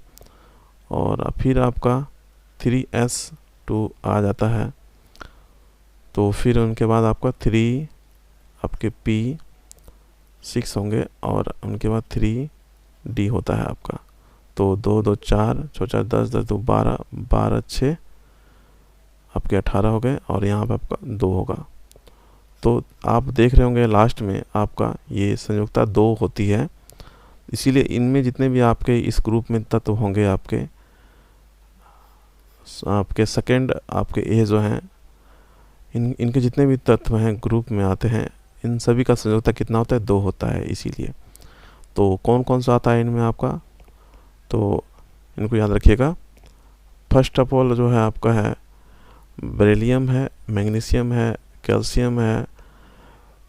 और फिर आपका 3s2 आ जाता है। तो फिर उनके बाद आपका 3 आपके p6 होंगे, और उनके बाद 3d होता है आपका। तो 2 2 4 4 10 10 2 12 12 6 आपके 18 हो गए, और यहाँ पे आपका 2 होगा। तो आप देख रहे होंगे लास्ट में आपका ये संयोजकता 2 होती है, इसीलिए इनमें जितने भी आपके इस ग्रुप में तत्व होंगे आपके सेकेंड आपके ए जो हैं, इनके जितने भी तत्व हैं ग्रुप में आते हैं, इन सभी का संयोजकता कितना होता है? 2 होता है इसीलिए। तो कौन कौन सा आता है इनमें आपका? तो इनको याद रखिएगा। फर्स्ट ऑफ ऑल जो है आपका है बेरिलियम है, मैग्नीशियम है, कैल्शियम है,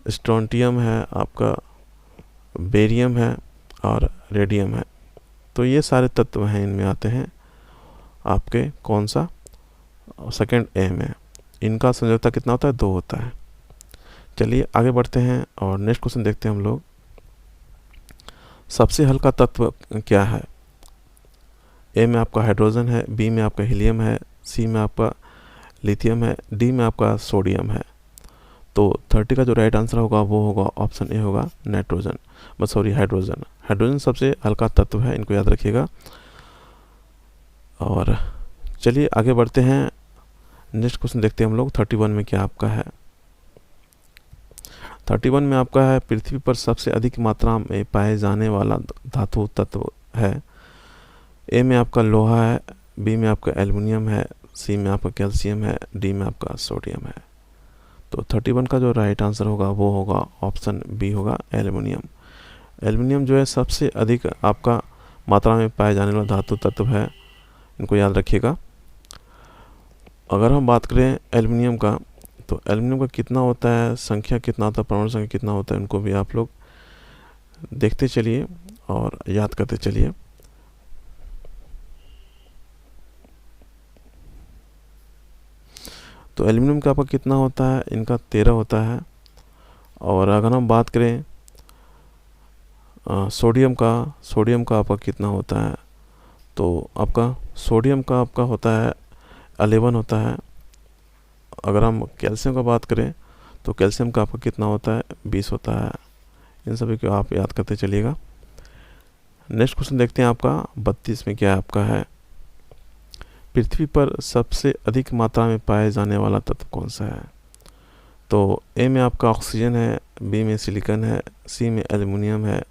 स्ट्रोंटियम है, आपका बेरियम है और रेडियम है। तो ये सारे तत्व हैं इनमें आते हैं आपके कौन सा? सेकेंड ए में। इनका संयोजकता कितना होता है? 2 होता है। चलिए आगे बढ़ते हैं और नेक्स्ट क्वेश्चन देखते हैं हम लोग। सबसे हल्का तत्व क्या है? ए में आपका हाइड्रोजन है, बी में आपका हीलियम है, सी में आपका लिथियम है, डी में आपका सोडियम है। तो 30 का जो राइट आंसर होगा वो होगा ऑप्शन ए होगा हाइड्रोजन। हाइड्रोजन सबसे हल्का तत्व है, इनको याद रखिएगा। और चलिए आगे बढ़ते हैं, नेक्स्ट क्वेश्चन देखते हैं हम लोग 31 में क्या आपका है। 31 में आपका है पृथ्वी पर सबसे अधिक मात्रा में पाए जाने वाला धातु तत्व है। ए में आपका लोहा है, बी में आपका एल्युमिनियम है, सी में आपका कैल्शियम है, डी में आपका सोडियम है। तो 31 का जो राइट आंसर होगा वो होगा ऑप्शन बी होगा एल्युमिनियम। एल्युमिनियम जो है सबसे अधिक आपका मात्रा में पाए जाने वाला धातु तत्व है, इनको याद रखिएगा। अगर हम बात करें एल्युमिनियम का, तो एल्युमिनियम का कितना होता है, संख्या कितना होता है, परमाणु संख्या कितना होता है, इनको भी आप लोग देखते चलिए और याद करते चलिए। तो एल्युमिनियम का आपका कितना होता है, इनका 13 होता है। और अगर हम बात करें सोडियम का आपका कितना होता है, तो आपका सोडियम का आपका होता है 11 होता है। अगर हम कैल्शियम का बात करें तो कैल्शियम का आपका कितना होता है, 20 होता है। इन सभी को आप याद करते चलिएगा। नेक्स्ट क्वेश्चन देखते हैं आपका 32 में क्या आपका है, पृथ्वी पर सबसे अधिक मात्रा में पाए जाने वाला तत्व कौन सा है। तो ए में आपका ऑक्सीजन है, बी में सिलिकॉन है, सी में एल्युमिनियम है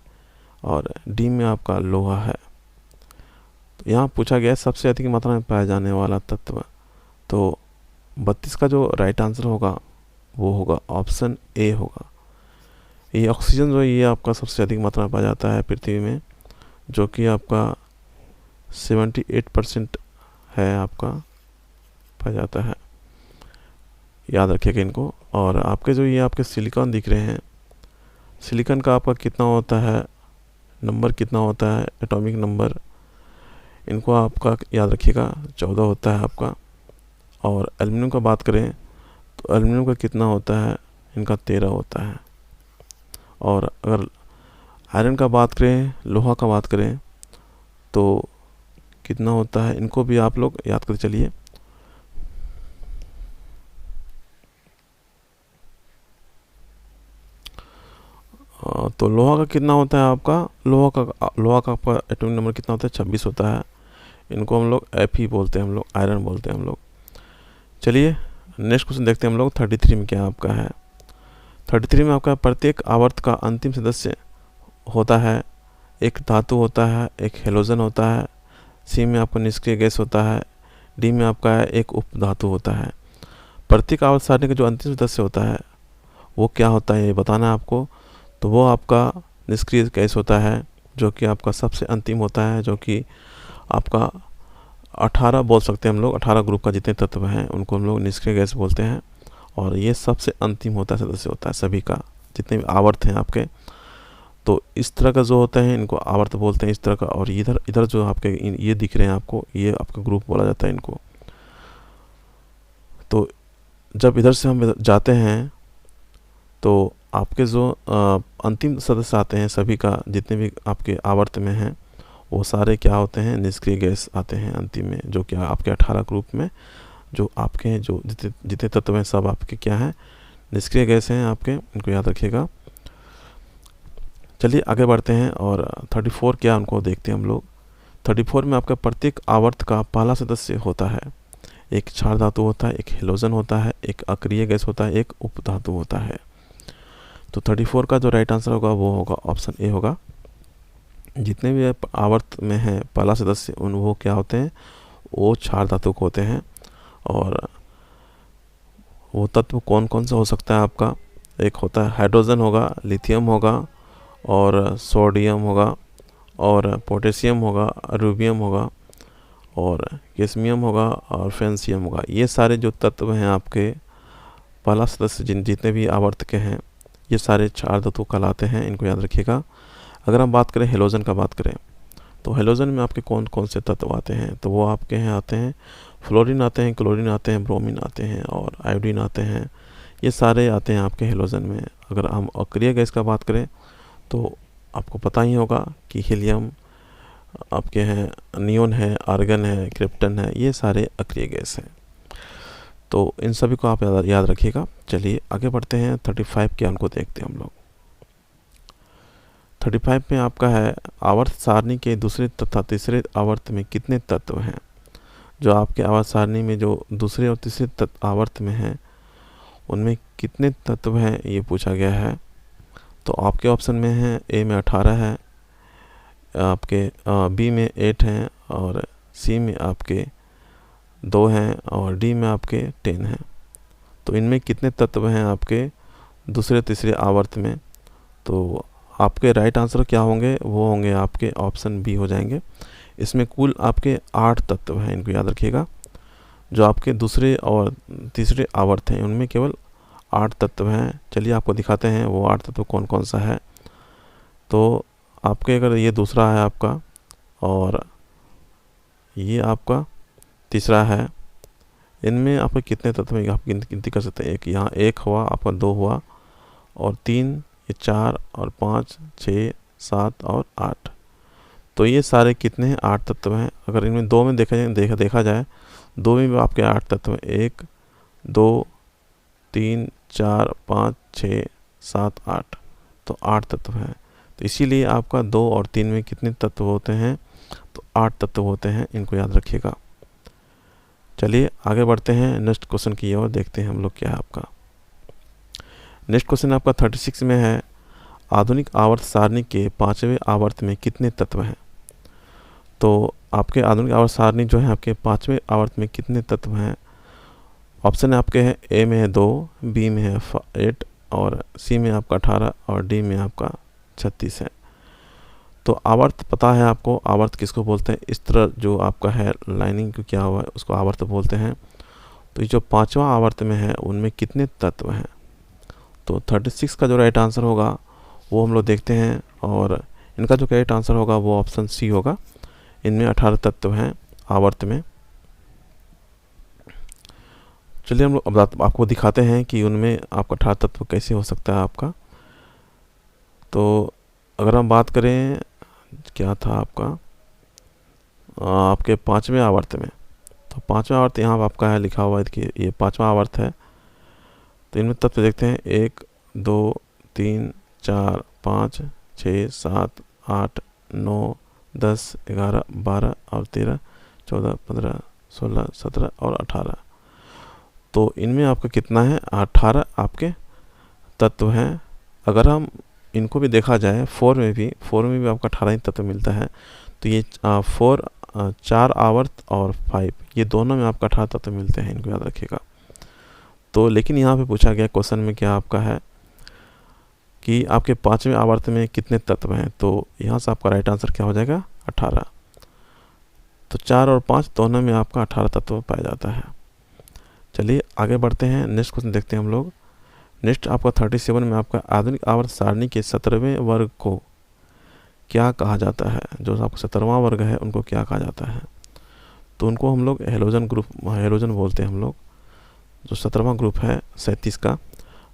और डी में आपका लोहा है। तो यहाँ पूछा गया है सबसे अधिक मात्रा में पाया जाने वाला तत्व, तो 32 का जो राइट आंसर होगा वो होगा ऑप्शन ए होगा। ये ऑक्सीजन जो है ये आपका सबसे अधिक मात्रा में पाया जाता है पृथ्वी में, जो कि आपका 78% है आपका पाया जाता है, याद रखिएगा इनको। और आपके जो ये आपके सिलिकॉन दिख रहे हैं, सिलिकॉन का आपका कितना होता है, नंबर कितना होता है, एटॉमिक नंबर, इनको आपका याद रखिएगा 14 होता है आपका। और एल्युमिनियम का बात करें तो एल्युमिनियम का कितना होता है, इनका 13 होता है। और अगर आयरन का बात करें, लोहा का बात करें तो कितना होता है, इनको भी आप लोग याद करते चलिए। तो लोहा का कितना होता है आपका, लोहा का आपका एटॉमिक नंबर कितना होता है, 26 होता है। इनको हम लोग एफ ही बोलते हैं, हम लोग आयरन बोलते हैं हम लोग। चलिए नेक्स्ट क्वेश्चन देखते हैं हम लोग 33 में क्या आपका है। 33 में आपका प्रत्येक आवर्त का अंतिम सदस्य होता है, एक धातु होता है, एक हेलोजन होता है, सी में आपका निष्क्रिय गैस होता है, डी में आपका है एक उपधातु होता है। प्रत्येक आवर्त सारणी का जो अंतिम सदस्य होता है वो क्या होता है ये बताना है आपको। तो वो आपका निष्क्रिय गैस होता है, जो कि आपका सबसे अंतिम होता है, जो कि आपका 18 बोल सकते हैं हम लोग। 18 ग्रुप का जितने तत्व हैं उनको हम लोग निष्क्रिय गैस बोलते हैं। और ये सबसे अंतिम होता है, सदस्य होता है सभी का, जितने भी आवर्त हैं आपके। तो इस तरह का जो होता है इनको आवर्त बोलते हैं, इस तरह का। और इधर जो आपके ये दिख रहे हैं आपको, ये आपका ग्रुप बोला जाता है इनको। तो जब इधर से हम जाते हैं तो आपके जो अंतिम सदस्य आते हैं सभी का, जितने भी आपके आवर्त में हैं वो सारे क्या होते हैं, निष्क्रिय गैस आते हैं अंतिम में, जो कि आपके 18 ग्रुप में जो आपके हैं, जो जितने तत्व हैं सब आपके क्या हैं, निष्क्रिय गैस हैं आपके, इनको याद रखिएगा। चलिए आगे बढ़ते हैं और 34 क्या उनको देखते हैं हम लोग। 34 में आपका प्रत्येक आवर्त का पहला सदस्य होता है, एक क्षार धातु होता है, एक हेलोजन होता है, एक अक्रिय गैस होता है, एक उपधातु होता है। तो 34 का जो राइट आंसर होगा वो होगा ऑप्शन ए होगा। जितने भी आवर्त में हैं पहला सदस्य उन वो क्या होते हैं, वो क्षार धातु को होते हैं। और वो तत्व कौन कौन सा हो सकता है आपका, एक होता है हाइड्रोजन होगा, लिथियम होगा और सोडियम होगा और पोटेशियम होगा, रूबियम होगा और कैस्मियम होगा और फ्रेंसियम होगा। ये सारे जो तत्व हैं आपके पहला सदस्य जितने भी आवर्त के हैं ये सारे क्षार धातु कहलाते हैं, इनको याद रखिएगा। अगर हम बात करें हेलोजन का बात करें तो हेलोजन में आपके कौन कौन से तत्व आते हैं, तो वो आपके यहाँ आते हैं फ्लोरीन आते हैं, क्लोरीन आते हैं, ब्रोमीन आते हैं और आयोडीन आते हैं। ये सारे आते हैं आपके हेलोजन में। अगर हम अक्रिय गैस का बात करें तो आपको पता ही होगा कि हीलियम आपके हैं, नियोन है, आर्गन है, क्रिप्टन है, ये सारे अक्रिय गैस हैं। तो इन सभी को आप याद रखिएगा। चलिए आगे बढ़ते हैं 35 के उनको देखते हैं हम लोग। 35 में आपका है आवर्त सारणी के दूसरे तथा तीसरे आवर्त में कितने तत्व हैं। जो आपके आवर्त सारणी में जो दूसरे और तीसरे आवर्त में हैं उनमें कितने तत्व हैं ये पूछा गया है। तो आपके ऑप्शन में है ए में 18 है, आपके बी में 8 हैं, और सी में आपके 2 हैं, और डी में आपके 10 हैं। तो इनमें कितने तत्व हैं आपके दूसरे तीसरे आवर्त में? तो आपके राइट आंसर क्या होंगे? वो होंगे आपके ऑप्शन बी हो जाएंगे। इसमें कुल आपके 8 तत्व हैं, इनको याद रखिएगा। जो आपके दूसरे और तीसरे आवर्त हैं उनमें केवल 8 तत्व हैं। चलिए आपको दिखाते हैं वो 8 तत्व कौन कौन सा है। तो आपके अगर ये दूसरा है आपका और ये आपका तीसरा है, इनमें आपके कितने तत्व हैं आप गिनती कर सकते हैं। एक यहाँ 1 हुआ, आपका 2 हुआ, और 3, ये 4 और 5, 6, 7 और 8। तो ये सारे कितने हैं? 8 तत्व हैं। अगर इनमें 2 में देखा जाए 2 में भी आपके 8 तत्व हैं। 1, 2, 3, 4, 5, 6, 7, 8। तो 8 तत्व हैं। तो इसीलिए आपका 2 और 3 में कितने तत्व होते हैं? तो 8 तत्व होते हैं, इनको याद रखिएगा। चलिए आगे बढ़ते हैं नेक्स्ट क्वेश्चन की ओर, देखते हैं हम लोग क्या है आपका। नेक्स्ट क्वेश्चन आपका 36 में है, आधुनिक आवर्त सारणी के 5वें आवर्त में कितने तत्व हैं? तो आपके आधुनिक आवर्त सारणी जो है आपके 5वें आवर्त में कितने तत्व हैं? ऑप्शन आपके हैं ए में है 2, बी में है 8, और सी में आपका 18, और डी में आपका 36 है। तो आवर्त पता है आपको, आवर्त किसको बोलते हैं? इस तरह जो आपका है लाइनिंग को क्या हुआ है उसको आवर्त बोलते हैं। तो ये जो 5वां आवर्त में है उनमें कितने तत्व हैं? तो 36 का जो राइट आंसर होगा वो हम लोग देखते हैं, और इनका जो राइट आंसर होगा वो ऑप्शन सी होगा। इनमें 18 तत्व हैं आवर्त में। चलिए हम लोग अब आपको दिखाते हैं कि उनमें आपका 18 तत्व कैसे हो सकता है आपका। तो अगर हम बात करें क्या था आपका आपके 5वें आवर्त में, तो 5वां आवर्त यहाँ आपका है लिखा हुआ है कि ये 5वां आवर्त है। तो इनमें तत्व देखते हैं 1, 2, 3, 4, 5, 6, 7, 8, 9, 10, 11, 12 और 13, 14, 15, 16, 17 और 18। तो इनमें आपका कितना है? 18 आपके तत्व हैं। अगर हम इनको भी देखा जाए 4 में भी आपका 18 ही तत्व मिलता है। तो ये 4 आवर्त और 5 ये दोनों में आपका 18 तत्व मिलते हैं, इनको याद रखिएगा। तो लेकिन यहाँ पे पूछा गया क्वेश्चन में क्या आपका है कि आपके 5वें आवर्त में कितने तत्व हैं? तो यहाँ से आपका राइट आंसर क्या हो जाएगा? 18। तो 4 और 5 दोनों में आपका 18 तत्व पाया जाता है। चलिए आगे बढ़ते हैं, नेक्स्ट क्वेश्चन देखते हैं हम लोग। नेक्स्ट आपका 37 में आपका आधुनिक आवर्त सारणी के 17वें वर्ग को क्या कहा जाता है? जो आपका 17वां वर्ग है उनको क्या कहा जाता है? तो उनको हम लोग हेलोजन बोलते हैं हम लोग। जो 17वां ग्रुप है 37 का,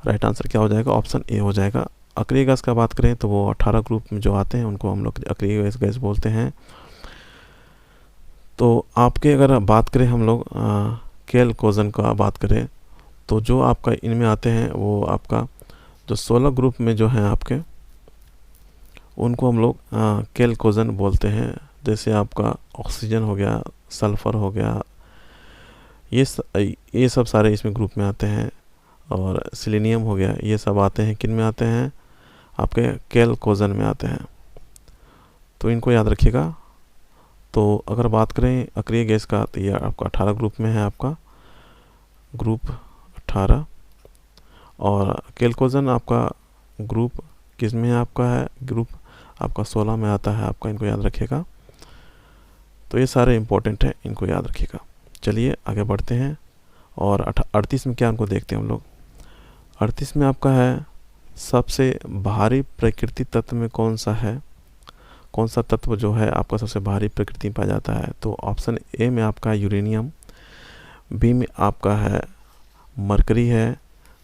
राइट आंसर क्या हो जाएगा? ऑप्शन ए हो जाएगा। अक्रिय गैस का बात करें तो वो 18 ग्रुप में जो आते हैं उनको हम लोग अक्रिय गैस बोलते हैं। तो आपके अगर बात करें हम लोग केल्कोजन का बात करें तो जो आपका इनमें आते हैं वो आपका जो 16 ग्रुप में जो हैं आपके उनको हम लोग केल्कोजन बोलते हैं। जैसे आपका ऑक्सीजन हो गया, सल्फ़र हो गया, ये सब सारे इसमें ग्रुप में आते हैं। और सिलीनियम हो गया, ये सब आते हैं किन में आते हैं? आपके केल्कोजन में आते हैं। तो इनको याद रखिएगा। तो अगर बात करें अक्रिय गैस का तो ये आपका 18 ग्रुप में है, आपका ग्रुप 18। और केल्कोजन आपका ग्रुप किस में आपका है? ग्रुप आपका 16 में आता है आपका, इनको याद रखिएगा। तो ये सारे इंपॉर्टेंट हैं, इनको याद रखिएगा। चलिए आगे बढ़ते हैं और 38 में क्या उनको देखते हैं हम लोग। 38 में आपका है सबसे भारी प्रकृति तत्व में कौन सा है? कौन सा तत्व जो है आपका सबसे भारी प्रकृति में पाया जाता है? तो ऑप्शन ए में आपका यूरेनियम, बी में आपका है मरकरी है,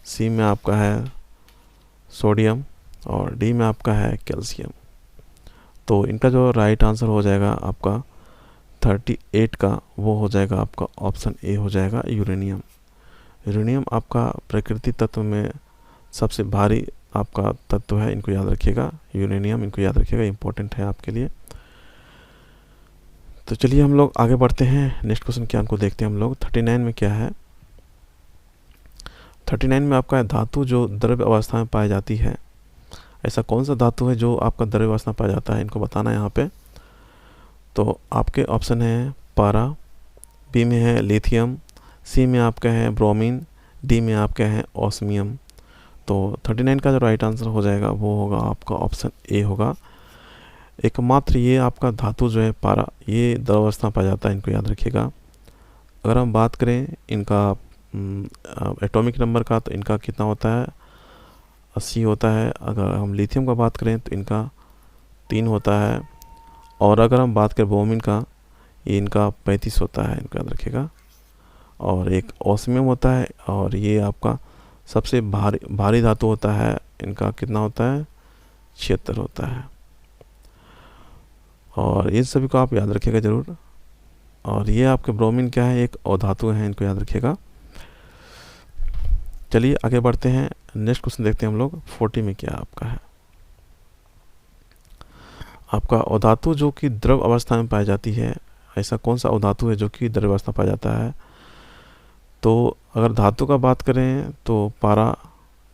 सी में आपका है सोडियम, और डी में आपका है कैल्शियम। तो इनका जो राइट आंसर हो जाएगा आपका 38 का, वो हो जाएगा आपका ऑप्शन ए हो जाएगा यूरेनियम। यूरेनियम आपका प्रकृति तत्व में सबसे भारी आपका तत्व है, इनको याद रखिएगा। यूरेनियम इनको याद रखिएगा, इंपॉर्टेंट है आपके लिए। तो चलिए हम लोग आगे बढ़ते हैं, नेक्स्ट क्वेश्चन क्या उनको देखते हैं हम लोग। 39 में क्या है? 39 में आपका धातु जो द्रव्य अवस्था में पाई जाती है, ऐसा कौन सा धातु है जो आपका द्रव्य अवस्था में पाया जाता है, इनको बताना है यहाँ पे। तो आपके ऑप्शन है पारा, बी में है लिथियम, सी में आपका है ब्रोमीन, डी में आपका है ऑस्मियम। तो 39 का जो राइट आंसर हो जाएगा वो होगा आपका ऑप्शन ए होगा। एकमात्र ये आपका धातु जो है पारा, ये द्रव अवस्था में पाया जाता है, इनको याद रखिएगा। अगर हम बात करें इनका एटॉमिक नंबर का, तो इनका कितना होता है, 80 होता है। अगर हम लिथियम का बात करें तो इनका 3 होता है। और अगर हम बात करें ब्रोमीन का, ये इनका 35 होता है, इनको याद रखिएगा। और एक ऑस्मियम होता है, और ये आपका सबसे भारी धातु होता है, इनका कितना होता है, 76 होता है। और इन सभी को आप याद रखिएगा ज़रूर। और ये आपके ब्रोमीन क्या है, एक अधातु है, इनको याद रखिएगा। चलिए आगे बढ़ते हैं, नेक्स्ट क्वेश्चन देखते हैं हम लोग। 40 में क्या आपका है, आपका अधातु जो कि द्रव अवस्था में पाई जाती है, ऐसा कौन सा अधातु है जो कि द्रव अवस्था में पाया जाता है। तो अगर धातु का बात करें तो पारा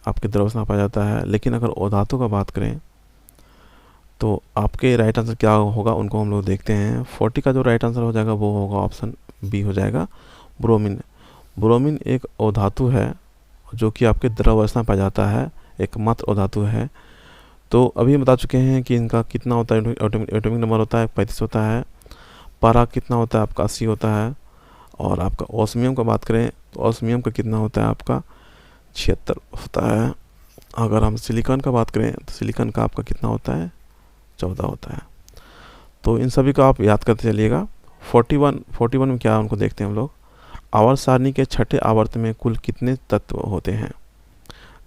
आपके द्रव अवस्था में पाया जाता है, लेकिन अगर अधातु का बात करें तो आपके राइट आंसर क्या होगा, उनको हम लोग देखते हैं। 40 का जो राइट आंसर हो जाएगा वो होगा ऑप्शन बी हो जाएगा, ब्रोमीन। ब्रोमीन एक अधातु है जो कि आपके द्रव अवस्था में पाया जाता है, एकमात्र अधातु है। तो अभी बता चुके हैं कि इनका कितना होता है, एटॉमिक नंबर होता है 35 होता है। पारा कितना होता है आपका 80 होता है। और आपका ऑस्मियम का बात करें तो ऑस्मियम का कितना होता है आपका 76 होता है। अगर हम सिलिकॉन का बात करें तो सिलिकॉन का आपका कितना होता है, 14 होता है। तो इन सभी को आप याद करते चलिएगा। 41 में क्या, उनको देखते हैं हम लोग। आवर्त सारणी के छठे आवर्त में कुल कितने तत्व होते हैं।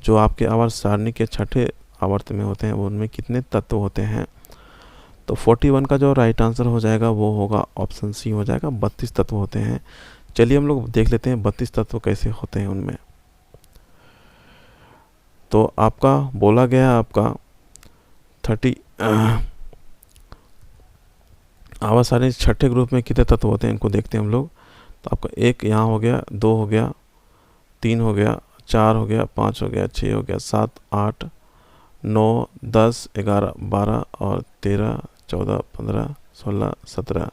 जो आपके आवर्त सारणी के छठे आवर्त में होते हैं उनमें कितने तत्व होते हैं। तो 41 का जो राइट आंसर हो जाएगा वो होगा ऑप्शन सी हो जाएगा, 32 तत्व होते हैं। चलिए हम लोग देख लेते हैं 32 तत्व कैसे होते हैं उनमें। तो आपका बोला गया आपका 30 आवर्त सारणी छठे ग्रुप में कितने तत्व होते हैं, इनको देखते हैं हम लोग। तो आपका 1 यहाँ हो गया, 2 हो गया, 3 हो गया, 4 हो गया, 5 हो गया, 6 हो गया, 7, 8, 9, 10, 11, 12 और 13, 14, 15, 16, 17।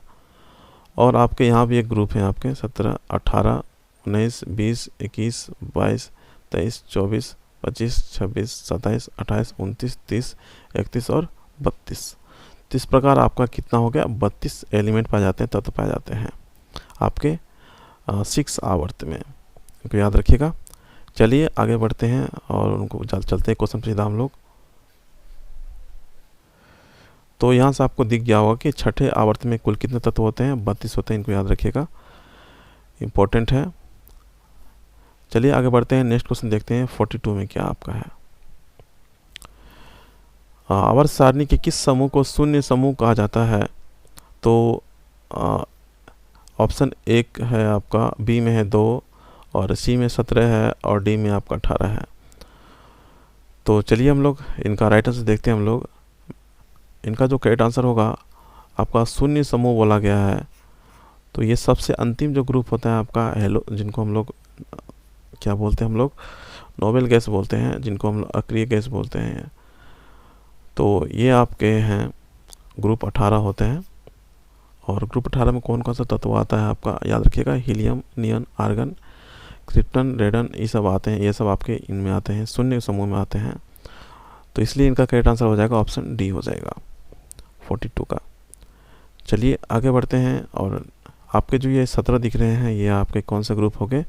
और आपके यहाँ भी एक ग्रुप है आपके 17, 18, 19, 20, 21, 22, 23, 24, 25, 26, 27, 28, 29, 30, 31 और 32। तो इस प्रकार आपका कितना हो गया, 32 एलिमेंट पाए जाते हैं, तत्व पाए जाते हैं आपके 6 आवर्त में, इनको याद रखिएगा। चलिए आगे बढ़ते हैं और उनको चलते हैं क्वेश्चन सीधा हम लोग। तो यहाँ से आपको दिख गया होगा कि छठे आवर्त में कुल कितने तत्व होते हैं, 32 होते हैं, इनको याद रखिएगा, इम्पोर्टेंट है। चलिए आगे बढ़ते हैं, नेक्स्ट क्वेश्चन देखते हैं 42 में क्या आपका है। आवर्त सारणी के किस समूह को शून्य समूह कहा जाता है। तो ऑप्शन 1 है आपका, बी में है 2 और सी में 17 है और डी में आपका 18 है। तो चलिए हम लोग इनका राइट आंसर देखते हैं हम लोग। इनका जो करेक्ट आंसर होगा आपका शून्य समूह बोला गया है। तो ये सबसे अंतिम जो ग्रुप होता है आपका हेलो, जिनको हम लोग क्या बोलते हैं, हम लोग नोबेल गैस बोलते हैं, जिनको हम लोग अक्रिय गैस बोलते हैं। तो ये आपके हैं ग्रुप 18 होते हैं। और ग्रुप 18 में कौन कौन सा तत्व आता है आपका याद रखिएगा, हीलियम, नियन, आर्गन, क्रिप्टन, रेडन, ये सब आते हैं, ये सब आपके इनमें आते हैं, शून्य समूह में आते हैं। तो इसलिए इनका करेक्ट आंसर हो जाएगा ऑप्शन डी हो जाएगा 42 का। चलिए आगे बढ़ते हैं। और आपके जो ये 17 दिख रहे हैं ये आपके कौन से ग्रुप हो गए,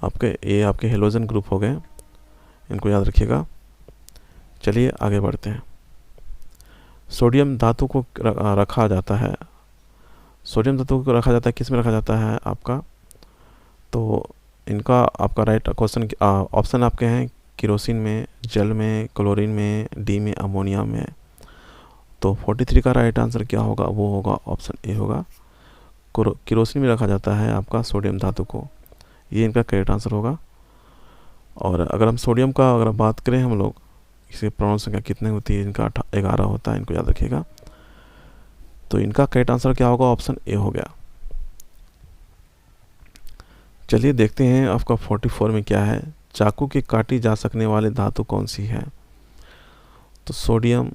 आपके ये आपके हेलोजन ग्रुप हो गए, इनको याद रखिएगा। चलिए आगे बढ़ते हैं। सोडियम धातु को रखा जाता है, सोडियम धातु को रखा जाता है, किस में रखा जाता है आपका। तो इनका आपका राइट क्वेश्चन ऑप्शन आपके हैं केरोसिन में, जल में, क्लोरीन में, डी में, अमोनिया में। तो 43 का राइट आंसर क्या होगा, वो होगा ऑप्शन ए होगा, केरोसिन में रखा जाता है आपका सोडियम धातु को, ये इनका करेक्ट आंसर होगा। और अगर हम सोडियम का अगर बात करें हम लोग, इसकी परमाणु संख्या कितनी होती है, इनका 11 होता है, इनको याद रखिएगा। तो इनका करेक्ट आंसर क्या होगा, ऑप्शन ए हो गया। चलिए देखते हैं आपका 44 में क्या है। चाकू की काटी जा सकने वाली धातु कौन सी है। तो सोडियम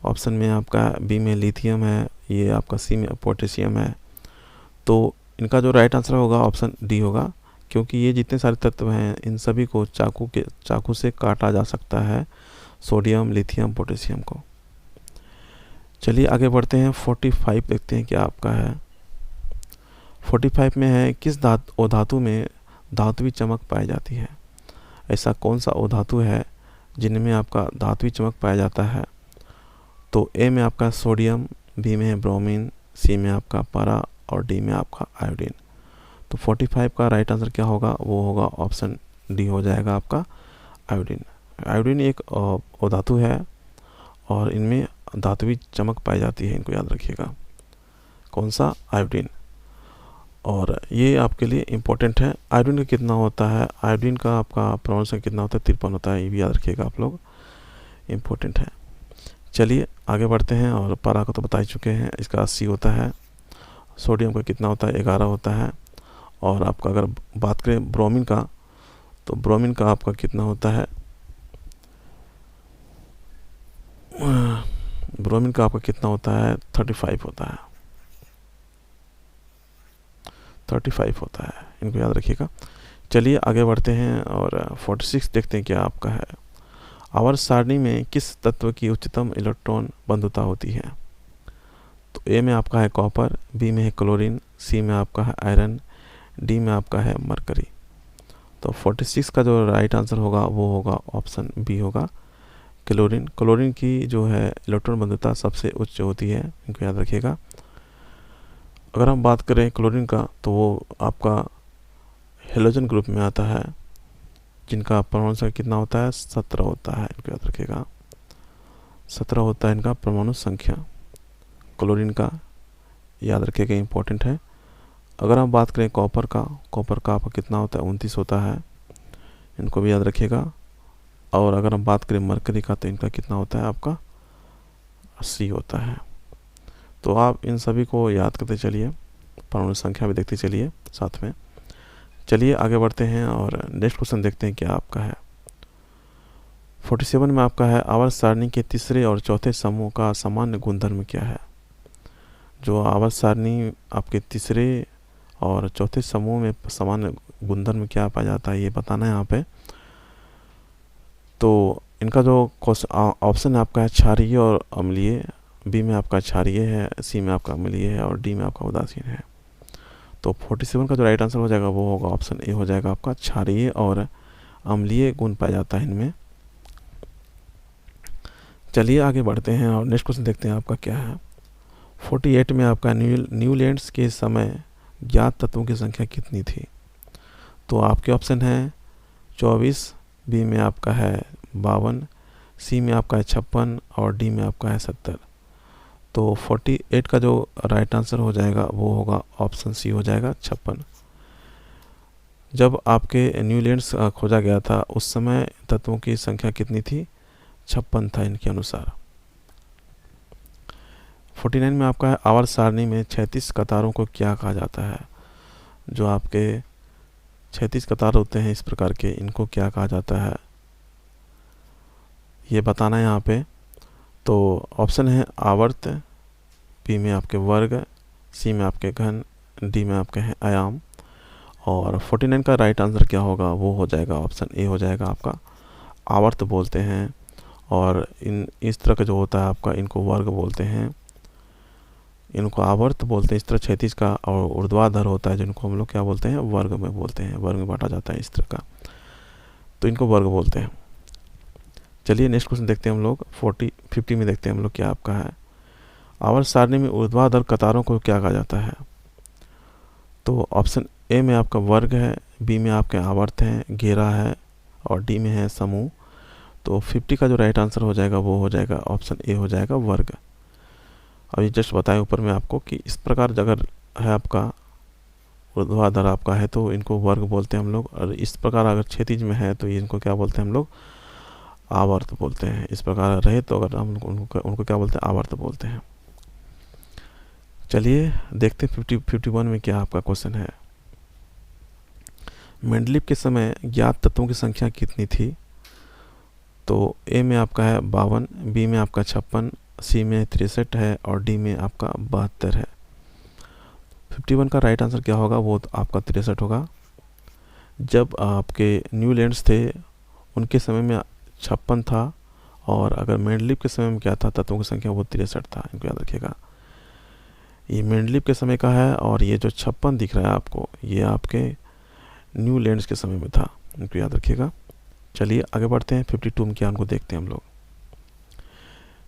ऑप्शन में आपका, बी में लिथियम है, ये आपका सी में पोटेशियम है। तो इनका जो राइट आंसर होगा ऑप्शन डी होगा, क्योंकि ये जितने सारे तत्व हैं इन सभी को चाकू से काटा जा सकता है, सोडियम, लिथियम, पोटेशियम को। चलिए आगे बढ़ते हैं। 45 देखते हैं क्या आपका है। 45 में है, किस धातु में धात्विक चमक पाई जाती है? ऐसा कौन सा धातु है जिनमें आपका धात्विक चमक पाया जाता है? तो ए में आपका सोडियम, बी में है ब्रोमीन, सी में आपका पारा और डी में आपका आयोडीन। तो 45 का राइट आंसर क्या होगा? वो होगा ऑप्शन डी हो जाएगा आपका आयोडीन। आयोडीन एक धातु है और इनमें धात्विक चमक पाई जाती है, इनको याद रखिएगा। कौन सा? आयोडीन। और ये आपके लिए इम्पोर्टेंट है। आयोडीन का कितना होता है? आयोडीन का आपका परमाणु संख्या कितना होता है? 53 होता है, ये भी याद रखिएगा आप लोग, इम्पोर्टेंट है। चलिए आगे बढ़ते हैं। और पारा को तो बता ही चुके हैं, इसका 80 होता है। सोडियम का कितना होता है? 11 होता है। और आपका अगर बात करें ब्रोमीन का, तो ब्रोमीन का आपका कितना होता है? ब्रोमीन का आपका कितना होता है? 35 होता है, 35 होता है, इनको याद रखिएगा। चलिए आगे बढ़ते हैं और 46 देखते हैं क्या आपका है। आवर्त सारणी में किस तत्व की उच्चतम इलेक्ट्रॉन बंधुता होती है? तो ए में आपका है कॉपर, बी में है क्लोरीन, सी में आपका है आयरन, डी में आपका है मरकरी। तो 46 का जो राइट आंसर होगा वो होगा ऑप्शन बी होगा, क्लोरीन। क्लोरीन की जो है इलेक्ट्रॉन बंधुता सबसे उच्च होती है, इनको याद रखिएगा। अगर हम बात करें क्लोरीन का, तो वो आपका हेलोजन ग्रुप में आता है, जिनका परमाणु संख्या कितना होता है? 17 होता है, इनको याद रखिएगा। 17 होता है इनका परमाणु संख्या क्लोरीन का, याद रखिएगा, इम्पोर्टेंट है। अगर हम बात करें कॉपर का, कॉपर का आपका कितना होता है? 29 होता है, इनको भी याद रखिएगा। और अगर हम बात करें मरकरी का, तो इनका कितना होता है? आपका 80 होता है। तो आप इन सभी को याद करते चलिए, परमाणु संख्या भी देखते चलिए साथ में। चलिए आगे बढ़ते हैं और नेक्स्ट क्वेश्चन देखते हैं क्या आपका है। 47 में आपका है, आवर्त सारणी के तीसरे और चौथे समूह का सामान्य गुणधर्म क्या है? जो आवर्त सारणी आपके तीसरे और चौथे समूह में सामान्य गुणधर्म क्या पाया जाता है, ये बताना है यहाँ पे। तो इनका जो ऑप्शन है आपका है क्षारीय और अम्लीय, बी में आपका क्षारीय है, सी में आपका अम्लीय है और डी में आपका उदासीन है। तो 47 का जो राइट आंसर हो जाएगा वो होगा ऑप्शन ए हो जाएगा आपका, क्षारीय और अम्लीय गुण पाया जाता है इनमें। चलिए आगे बढ़ते हैं और नेक्स्ट क्वेश्चन देखते हैं आपका क्या है। 48 में आपका न्यूलैंड्स के समय ज्ञात तत्वों की संख्या कितनी थी? तो आपके ऑप्शन है 24, बी में आपका है 52, सी में आपका है 56 और डी में आपका है 70। तो 48 का जो राइट आंसर हो जाएगा वो होगा ऑप्शन सी हो जाएगा, 56। जब आपके न्यूलैंड्स खोजा गया था उस समय तत्वों की संख्या कितनी थी? 56 था इनके अनुसार। 49 में आपका है, आवर्त सारणी में 36 कतारों को क्या कहा जाता है? जो आपके 36 कतार होते हैं इस प्रकार के, इनको क्या कहा जाता है ये बताना है यहाँ पे। तो ऑप्शन है आवर्त, बी में आपके वर्ग, सी में आपके घन, डी में आपके हैं आयाम। और 49 का राइट आंसर क्या होगा? वो हो जाएगा ऑप्शन ए हो जाएगा आपका, आवर्त बोलते हैं। और इस तरह का जो होता है आपका, इनको वर्ग बोलते हैं, इनको आवर्त बोलते हैं इस तरह 36 का। और ऊर्ध्वाधर होता है जिनको हम लोग क्या बोलते हैं? वर्ग में बोलते हैं, वर्ग में बांटा जाता है इस तरह का, तो इनको वर्ग बोलते हैं। चलिए नेक्स्ट क्वेश्चन देखते हैं हम लोग। 50 में देखते हैं हम लोग क्या आपका है। आवर्त सारणी में ऊर्ध्वाधर कतारों को क्या कहा जाता है? तो ऑप्शन ए में आपका वर्ग है, बी में आपके आवर्त हैं, घेरा है और डी में है समूह। तो 50 का जो राइट आंसर हो जाएगा वो हो जाएगा ऑप्शन ए हो जाएगा, वर्ग। अभी जस्ट बताएं ऊपर में आपको कि इस प्रकार अगर है आपका ऊर्ध्वाधर आपका है तो इनको वर्ग बोलते हैं हम लोग, और इस प्रकार अगर क्षैतिज में है तो इनको क्या बोलते हैं हम लोग? आवर्त बोलते हैं। इस प्रकार रहे तो अगर हम उनको क्या बोलते हैं? आवर्त बोलते हैं। चलिए देखते हैं 51 में क्या आपका क्वेश्चन है। मेंडलीव के समय ज्ञात तत्वों की संख्या कितनी थी? तो ए में आपका है 52, बी में आपका 56, सी में 63 है और डी में आपका 72 है। 51 का राइट आंसर क्या होगा, वो तो आपका 63 होगा। जब आपके न्यू लैंड्स थे उनके समय में 56 था, और अगर मेंडलीव के समय में क्या था, तत्वों की संख्या वो 63 था। इनको याद रखिएगा। ये मेंडलीव के समय का है और ये जो 56 दिख रहा है आपको, ये आपके न्यू लैंड्स के समय में था। इनको याद रखिएगा। चलिए आगे बढ़ते हैं। 52 में क्या, उनको देखते हैं हम लोग।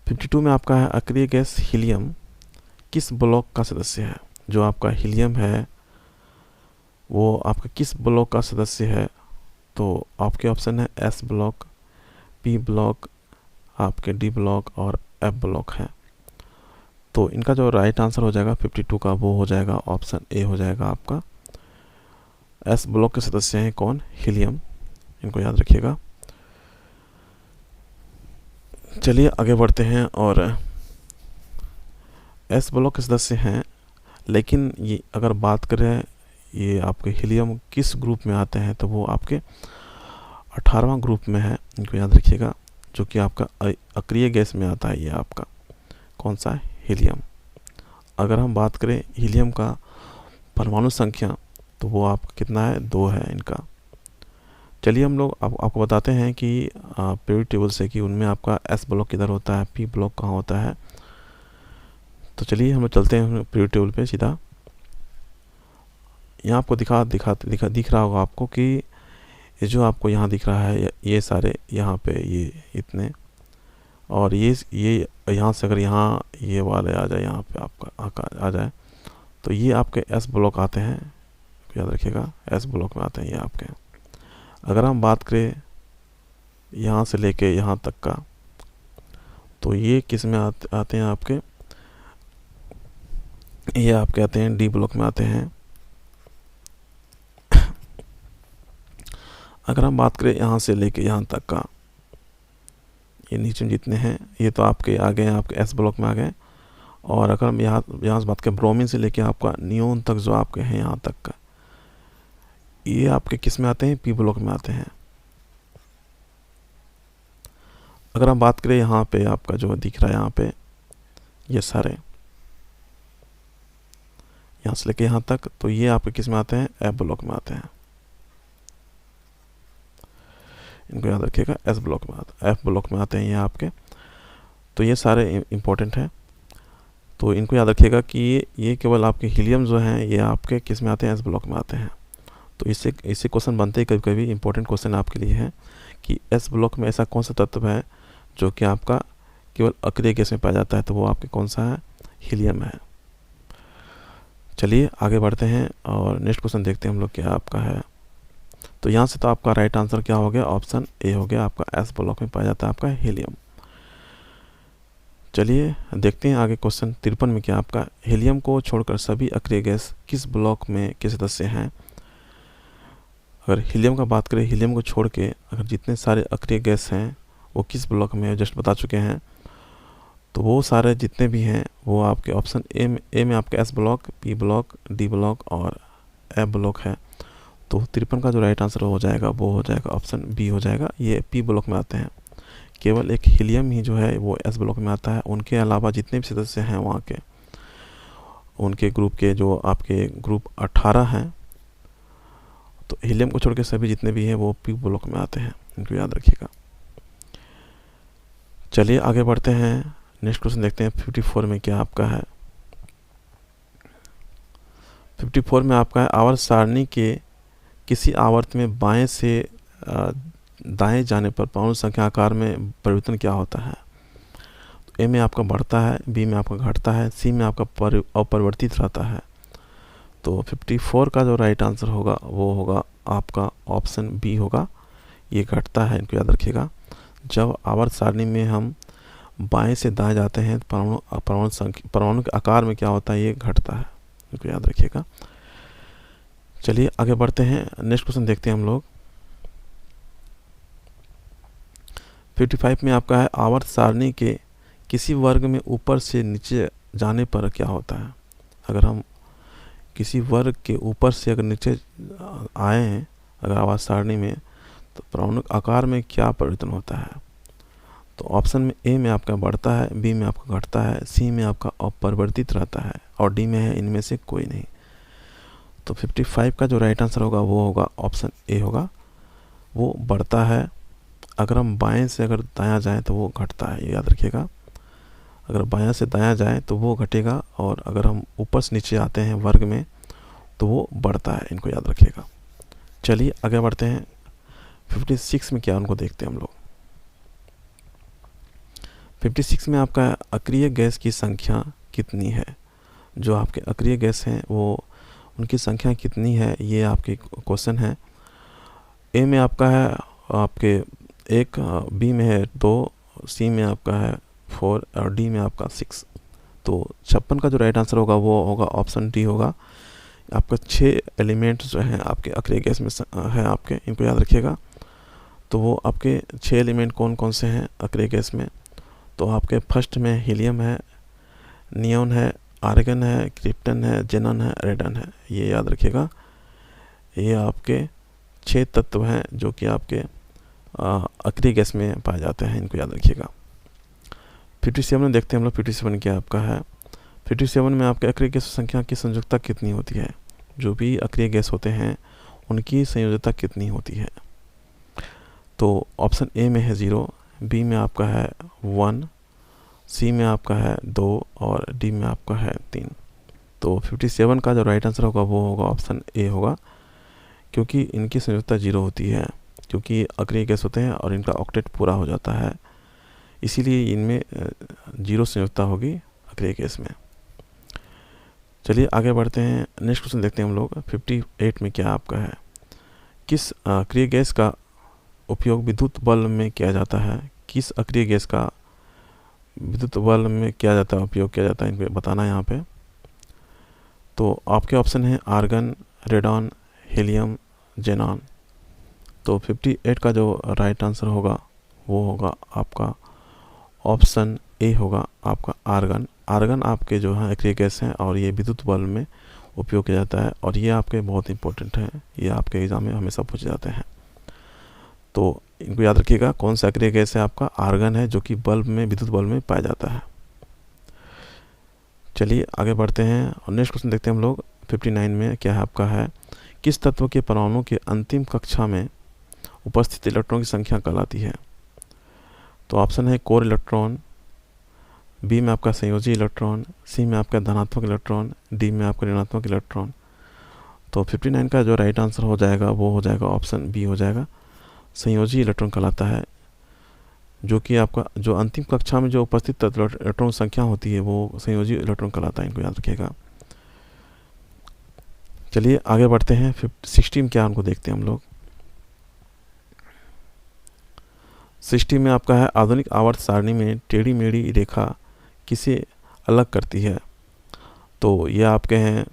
52 में आपका है अक्रिय गैस हीलियम किस ब्लॉक का सदस्य है। जो आपका हीलियम है वो आपका किस ब्लॉक का सदस्य है, तो आपके ऑप्शन है एस ब्लॉक, पी ब्लॉक, आपके डी ब्लॉक और एफ ब्लॉक है। तो इनका जो राइट आंसर हो जाएगा 52 का, वो हो जाएगा ऑप्शन ए हो जाएगा आपका। एस ब्लॉक के सदस्य हैं कौन, हीलियम। इनको याद रखिएगा। चलिए आगे बढ़ते हैं। और एस ब्लॉक के सदस्य हैं, लेकिन ये अगर बात करें ये आपके हीलियम किस ग्रुप में आते हैं, तो वो आपके 18वां ग्रुप में है। इनको याद रखिएगा। जो कि आपका अक्रिय गैस में आता है, ये आपका कौन सा है, हीलियम। अगर हम बात करें हीलियम का परमाणु संख्या, तो वो आपका कितना है, 2 है इनका। चलिए हम लोग आपको बताते हैं कि पीरियड टेबल से कि उनमें आपका एस ब्लॉक किधर होता है, पी ब्लॉक कहाँ होता है। तो चलिए हम लोग चलते हैं पीरियड टेबल पे सीधा। यहाँ आपको दिख रहा होगा आपको कि ये जो आपको यहाँ दिख रहा है, ये सारे यहाँ पे ये इतने, और ये यहाँ से अगर यहाँ ये वाले आ जाए, यहाँ पे आपका आ जाए, तो ये आपके एस ब्लॉक आते हैं। याद रखिएगा, एस ब्लॉक में आते हैं ये आपके। अगर हम बात करें यहाँ से लेके यहाँ तक का, तो ये किस में आते हैं आपके, ये आपके आते हैं डी ब्लॉक में आते हैं। अगर हम बात करें यहाँ से लेके यहाँ तक का, ये नीचे जितने हैं ये तो आपके आ गए हैं, आपके एस ब्लॉक में आ गए। और अगर हम यहाँ से बात करें ब्रोमीन से लेके आपका नियोन तक, जो आपके हैं यहाँ तक का, ये आपके किस में आते हैं, पी ब्लॉक में आते हैं। अगर हम बात करें यहाँ पे आपका जो दिख रहा है यहाँ पे, ये सारे यहाँ से लेके यहाँ तक, तो ये आपके किस में आते हैं, एफ ब्लॉक में आते हैं। इनको याद रखिएगा, एस ब्लॉक में एफ ब्लॉक में आते हैं ये आपके। तो ये सारे इम्पोर्टेंट हैं, तो इनको याद रखिएगा कि ये केवल आपके हीलियम जो हैं ये आपके किस में आते हैं, एस ब्लॉक में आते हैं। तो इससे क्वेश्चन बनते ही कभी कभी इंपॉर्टेंट क्वेश्चन आपके लिए है कि एस ब्लॉक में ऐसा कौन सा तत्व है जो कि आपका केवल अक्रिय गैस में पाया जाता है, तो वो आपके कौन सा है, हीलियम है। चलिए आगे बढ़ते हैं और नेक्स्ट क्वेश्चन देखते हैं हम लोग क्या आपका है। तो यहाँ से तो आपका राइट आंसर क्या हो गया, ऑप्शन ए हो गया, आपका एस ब्लॉक में पाया जाता है आपका हीलियम। चलिए देखते हैं आगे क्वेश्चन 53 में क्या आपका, हीलियम को छोड़कर सभी अक्रिय गैस किस ब्लॉक में के सदस्य हैं। अगर हीलियम का बात करें, हीलियम को छोड़ के अगर जितने सारे अक्रिय गैस हैं वो किस ब्लॉक में है, जस्ट बता चुके हैं। तो वो सारे जितने भी हैं वो आपके ऑप्शन ए में आपका S block, P block, D block और एफ ब्लॉक है। तो 53 का जो राइट आंसर हो जाएगा वो हो जाएगा ऑप्शन बी हो जाएगा, ये पी ब्लॉक में आते हैं। केवल एक हीलियम ही जो है वो एस ब्लॉक में आता है। उनके अलावा जितने भी सदस्य हैं वहाँ के, उनके ग्रुप के जो आपके ग्रुप 18 हैं, तो हीलियम को छोड़ के सभी जितने भी हैं वो पी ब्लॉक में आते हैं। इनको याद रखिएगा। चलिए आगे बढ़ते हैं, नेक्स्ट क्वेश्चन देखते हैं 54 में क्या आपका है। 54 में आपका है, आवर्त सारणी के किसी आवर्त में बाएं से दाएं जाने पर परमाणु संख्या आकार में परिवर्तन क्या होता है। तो ए में आपका बढ़ता है, बी में आपका घटता है, सी में आपका अपरिवर्तित रहता है। तो 54 का जो राइट आंसर होगा वो होगा आपका ऑप्शन बी होगा, ये घटता है। इनको याद रखिएगा। जब आवर्त सारणी में हम बाएं से दाएं जाते हैं परमाणु के आकार में क्या होता है, ये घटता है। इनको याद रखिएगा। चलिए आगे बढ़ते हैं, नेक्स्ट क्वेश्चन देखते हैं हम लोग। 55 में आपका है, आवर्त सारणी के किसी वर्ग में ऊपर से नीचे जाने पर क्या होता है। अगर हम किसी वर्ग के ऊपर से अगर नीचे आए हैं अगर आवर्त सारणी में, तो परमाणु आकार में क्या परिवर्तन होता है। तो ऑप्शन में ए में आपका बढ़ता है, बी में आपका घटता है, सी में आपका अपरिवर्तित रहता है और डी में है इनमें से कोई नहीं। तो 55 का जो राइट आंसर होगा वो होगा ऑप्शन ए होगा, वो बढ़ता है। अगर हम बाएं से अगर दायां जाएं तो वो घटता है, ये याद रखिएगा। अगर बायां से दायां जाएं तो वो घटेगा, और अगर हम ऊपर से नीचे आते हैं वर्ग में तो वो बढ़ता है, इनको याद रखिएगा। चलिए आगे बढ़ते हैं। 56 में क्या उनको देखते हैं हम लोग। 56 में आपका अक्रिय गैस की संख्या कितनी है। जो आपके अक्रिय गैस हैं वो उनकी संख्या कितनी है, ये आपके क्वेश्चन है। ए में आपका है आपके 1, बी में है 2, सी में आपका है 4 और डी में आपका 6। तो 56 का जो राइट आंसर होगा वो होगा ऑप्शन डी होगा। आपका 6 एलिमेंट्स जो हैं आपके अक्रिय गैस में है आपके, इनको याद रखिएगा। तो वो आपके 6 एलिमेंट कौन कौन से हैं अक्रिय गैस में। तो आपके फर्स्ट में हीलियम है, नियॉन है, आर्गन है, क्रिप्टन है, जेनन है, रेडन है, ये याद रखिएगा। ये आपके 6 तत्व हैं जो कि आपके अक्रिय गैस में पाए जाते हैं, इनको याद रखिएगा। 57 में देखते हैं हम लोग 57 क्या आपका है। 57 में आपके अक्रिय गैस संख्या की संयोजकता कितनी होती है। जो भी अक्रिय गैस होते हैं उनकी संयोजकता कितनी होती है। तो ऑप्शन ए में है 0, बी में आपका है 1, सी में आपका है 2 और डी में आपका है 3। तो 57 का जो राइट आंसर होगा वो होगा ऑप्शन ए होगा, क्योंकि इनकी संयोजकता 0 होती है, क्योंकि अक्रिय गैस होते हैं और इनका ऑक्टेट पूरा हो जाता है, इसीलिए इनमें 0 संयोजकता होगी अक्रिय गैस में। चलिए आगे बढ़ते हैं। नेक्स्ट क्वेश्चन देखते हैं हम लोग। 58 में क्या आपका है। किस अक्रिय गैस का उपयोग विद्युत बल्ब में किया जाता है। किस अक्रिय गैस का विद्युत बल्ब में किया जाता है, उपयोग किया जाता है, इनको बताना है यहाँ पे। तो आपके ऑप्शन है आर्गन, रेडॉन, हीलियम, जेनॉन। तो 58 का जो राइट आंसर होगा वो होगा आपका ऑप्शन ए होगा आपका आर्गन। आर्गन आपके जो है अक्रिय गैस हैं और ये विद्युत बल्ब में उपयोग किया जाता है, और ये आपके बहुत इंपॉर्टेंट है, ये आपके एग्जाम में हमेशा पूछे जाते हैं। तो इनको याद रखिएगा, कौन सा अक्रिय गैस है आपका आर्गन है, जो कि बल्ब में विद्युत बल्ब में पाया जाता है। चलिए आगे बढ़ते हैं और नेक्स्ट क्वेश्चन देखते हैं हम लोग। 59 में क्या है आपका है। किस तत्व के परमाणु के अंतिम कक्षा में उपस्थित इलेक्ट्रॉन की संख्या कहलाती है। तो ऑप्शन है कोर इलेक्ट्रॉन, बी में आपका संयोजी इलेक्ट्रॉन, सी में आपका धनात्मक इलेक्ट्रॉन, डी में आपका ऋणात्मक इलेक्ट्रॉन। तो 59 का जो राइट आंसर हो जाएगा वो हो जाएगा ऑप्शन बी हो जाएगा, संयोजी इलेक्ट्रॉन कहलाता है, जो कि आपका जो अंतिम कक्षा में जो उपस्थित इलेक्ट्रॉन संख्या होती है वो संयोजी इलेक्ट्रॉन कहलाता है, इनको याद रखिएगा। चलिए आगे बढ़ते हैं। 60 में क्या उनको देखते हैं हम लोग। 60 में आपका है आधुनिक आवर्त सारणी में टेढ़ी मेढ़ी रेखा किसे अलग करती है। तो ये आपके हैं